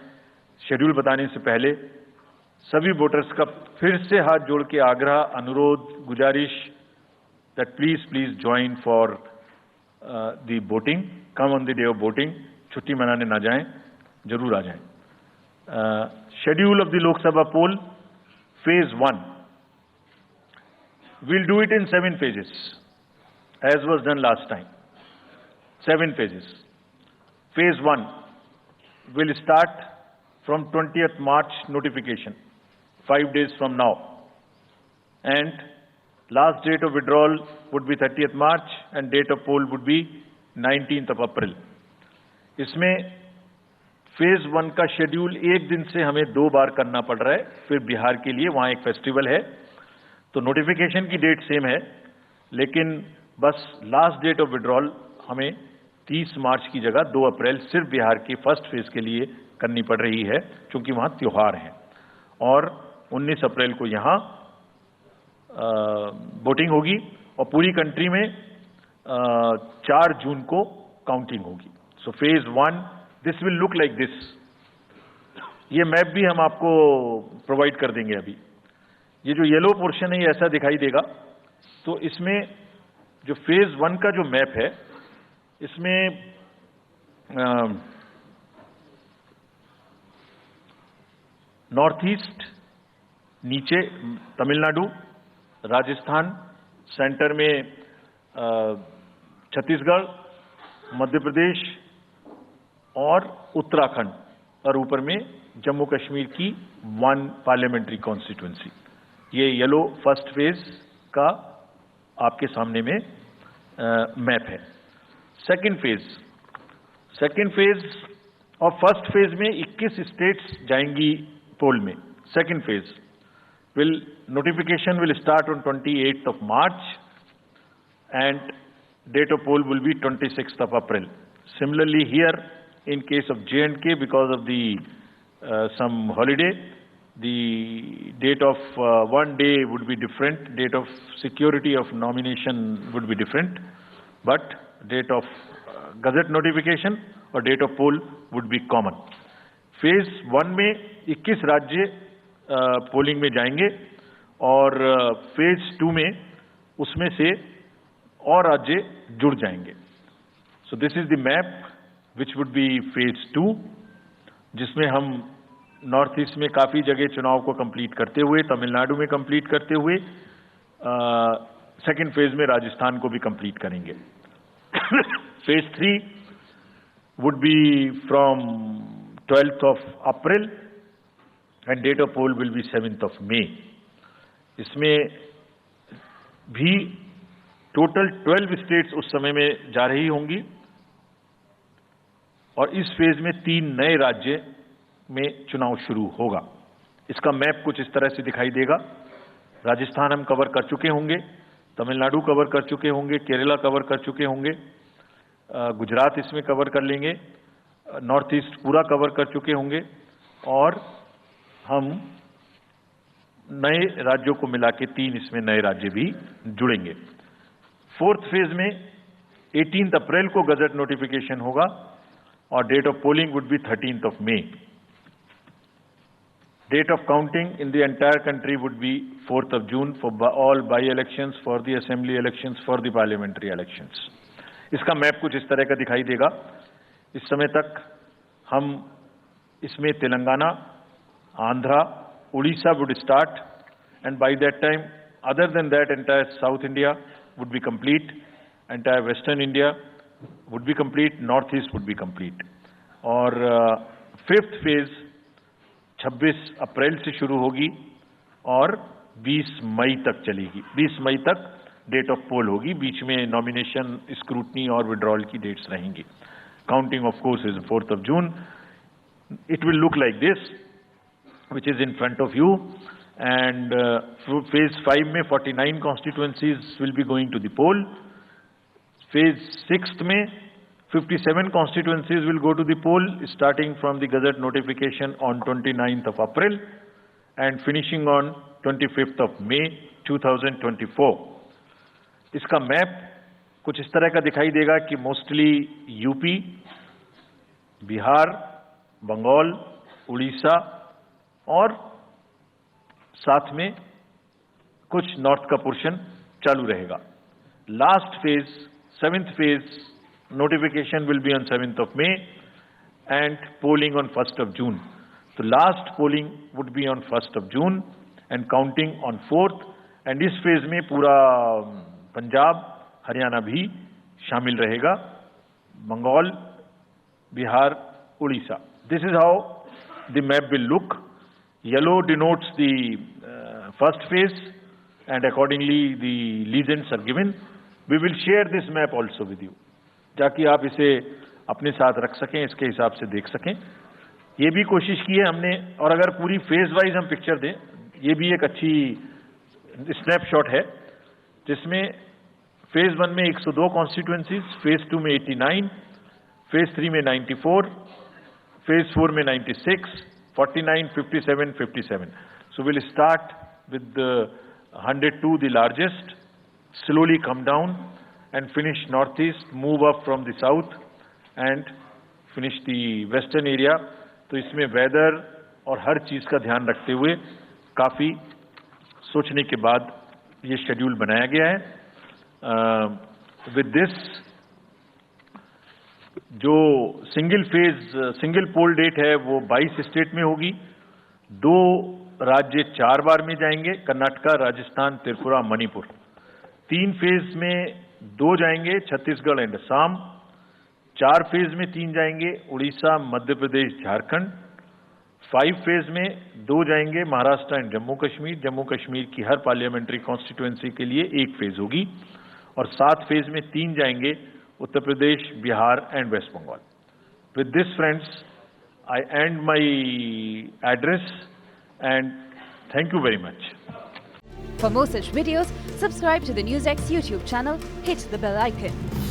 शेड्यूल बताने से पहले सभी वोटर्स का फिर से हाथ जोड़ के आग्रह, अनुरोध, गुजारिश that please join for the voting, come on the day of voting. छुट्टी मनाने ना जाएं, जरूर आ जाएं. Schedule of the Lok Sabha poll, phase 1. We'll do it in 7 phases, as was done last time. 7 phases. Phase 1 will start from 20th March notification, 5 days from now. And last date of withdrawal would be 30th March and date of poll would be 19th of April. इसमें phase 1 का schedule एक दिन से हमें 2 बार करना पड़ रहा है. फिर बिहार के लिए वहां एक फेस्टिवल है, तो नोटिफिकेशन की डेट सेम है, लेकिन बस लास्ट डेट ऑफ विड्रॉल हमें 30 मार्च की जगह 2 अप्रैल सिर्फ बिहार की फर्स्ट फेज के लिए करनी पड़ रही है, क्योंकि वहां त्योहार है. और 19 अप्रैल को यहां वोटिंग होगी और पूरी कंट्री में 4 जून को काउंटिंग होगी. So phase 1, this will look like this. ये मैप भी हम आपको प्रोवाइड कर देंगे. अभी ये जो येलो पोर्शन है ये ऐसा दिखाई देगा. तो इसमें जो फेज 1 का जो मैप है, इसमें नॉर्थ ईस्ट, नीचे तमिलनाडु, राजस्थान, सेंटर में छत्तीसगढ़, मध्य प्रदेश और उत्तराखंड, और ऊपर में जम्मू कश्मीर की 1 पार्लियामेंट्री कॉन्स्टिट्यूएंसी. ये येलो फर्स्ट फेज का आपके सामने में मैप है. सेकंड फेज और फर्स्ट फेज में 21 स्टेट्स जाएंगी पोल में. Second phase notification will start on 28th of March and date of poll will be 26th of April. Similarly here, in case of J&K, because of the some holiday, the date of one day would be different, date of security of nomination would be different, but date of gazette notification और date of poll would be common. Phase 1 में 21 राज्य polling में जाएंगे और phase 2 में उसमें से और राज्य जुड़ जाएंगे. So this is the map which would be phase 2, जिसमें हम नॉर्थ ईस्ट में काफी जगह चुनाव को कंप्लीट करते हुए, तमिलनाडु में कंप्लीट करते हुए, सेकेंड फेज में राजस्थान को भी कंप्लीट करेंगे. Phase 3 would be from 12th of April and date of poll will be 7th of May. इसमें भी टोटल 12 स्टेट्स उस समय में जा रही होंगी और इस फेज में 3 नए राज्य में चुनाव शुरू होगा. इसका मैप कुछ इस तरह से दिखाई देगा. राजस्थान हम कवर कर चुके होंगे, तमिलनाडु कवर कर चुके होंगे, केरला कवर कर चुके होंगे, गुजरात इसमें कवर कर लेंगे, नॉर्थ ईस्ट पूरा कवर कर चुके होंगे और हम नए राज्यों को मिला के 3 इसमें नए राज्य भी जुड़ेंगे. फोर्थ फेज में 18 अप्रैल को गजट नोटिफिकेशन होगा और date of polling would be 13th of May. Date of counting in the entire country would be 4th of June for all by-elections, for the assembly elections, for the parliamentary elections. इसका map कुछ इस तरह का दिखाई देगा. इस समय तक हम इसमें Telangana, Andhra, Orissa would start and by that time, other than that, entire South India would be complete, entire Western India would be complete, North East would be complete. और फिफ्थ फेज 26 अप्रैल से शुरू होगी और 20 मई तक चलेगी. 20 मई तक डेट ऑफ पोल होगी. बीच में नॉमिनेशन, स्क्रूटनी और विड्रॉल की डेट्स रहेंगी. Counting of course is 4th of June. It will look like this, which is in front of you. And phase 5 में 49 constituencies will be going to the poll. Phase 6 में 57 constituencies will go to the poll, starting from the Gazette notification on 29th of April and finishing on 25th of May 2024. इसका map कुछ इस तरह का दिखाई देगा कि मोस्टली यूपी, बिहार, बंगाल, उड़ीसा और साथ में कुछ नॉर्थ का पोर्शन चालू रहेगा. Last phase, 7th phase, notification will be on 7th of May and polling on 1st of June. So last polling would be on 1st of June and counting on 4th. And इस phase में पूरा पंजाब, हरियाणा भी शामिल रहेगा, Bengal, Bihar, Orissa. This is how the map will look. Yellow denotes the first phase and accordingly the legends are given. We will share this map also with you, ताकि आप इसे अपने साथ रख सकें, इसके हिसाब से देख सकें. ये भी कोशिश की है हमने, और अगर पूरी फेज वाइज हम पिक्चर दें, ये भी एक अच्छी स्नैपशॉट है, जिसमें फेज 1 में 102 कॉन्स्टिट्यूएंसीज, फेज 2 में 89, फेज 3 में 94, फेज 4 में 96, 49, 57, 57. So we'll start with the 102, the largest, slowly come down and finish northeast, move up from the south and finish the western area. तो इसमें वेदर और हर चीज का ध्यान रखते हुए काफी सोचने के बाद ये शेड्यूल बनाया गया है. विद दिस, जो single phase, single poll date है वो 22 स्टेट में होगी. 2 राज्य 4 बार में जाएंगे, कर्नाटका, राजस्थान, त्रिपुरा, मणिपुर. 3 फेज में 2 जाएंगे, छत्तीसगढ़ एंड असम. 4 फेज में 3 जाएंगे, उड़ीसा, मध्य प्रदेश, झारखंड. 5 फेज में 2 जाएंगे, महाराष्ट्र एंड जम्मू कश्मीर. जम्मू कश्मीर की हर पार्लियामेंट्री कॉन्स्टिट्यूएंसी के लिए 1 फेज होगी. और 7 फेज में 3 जाएंगे, Uttar Pradesh, Bihar and West Bengal. With this friends, I end my address and thank you very much. For more such videos, subscribe to the NewsX YouTube channel, hit the bell icon.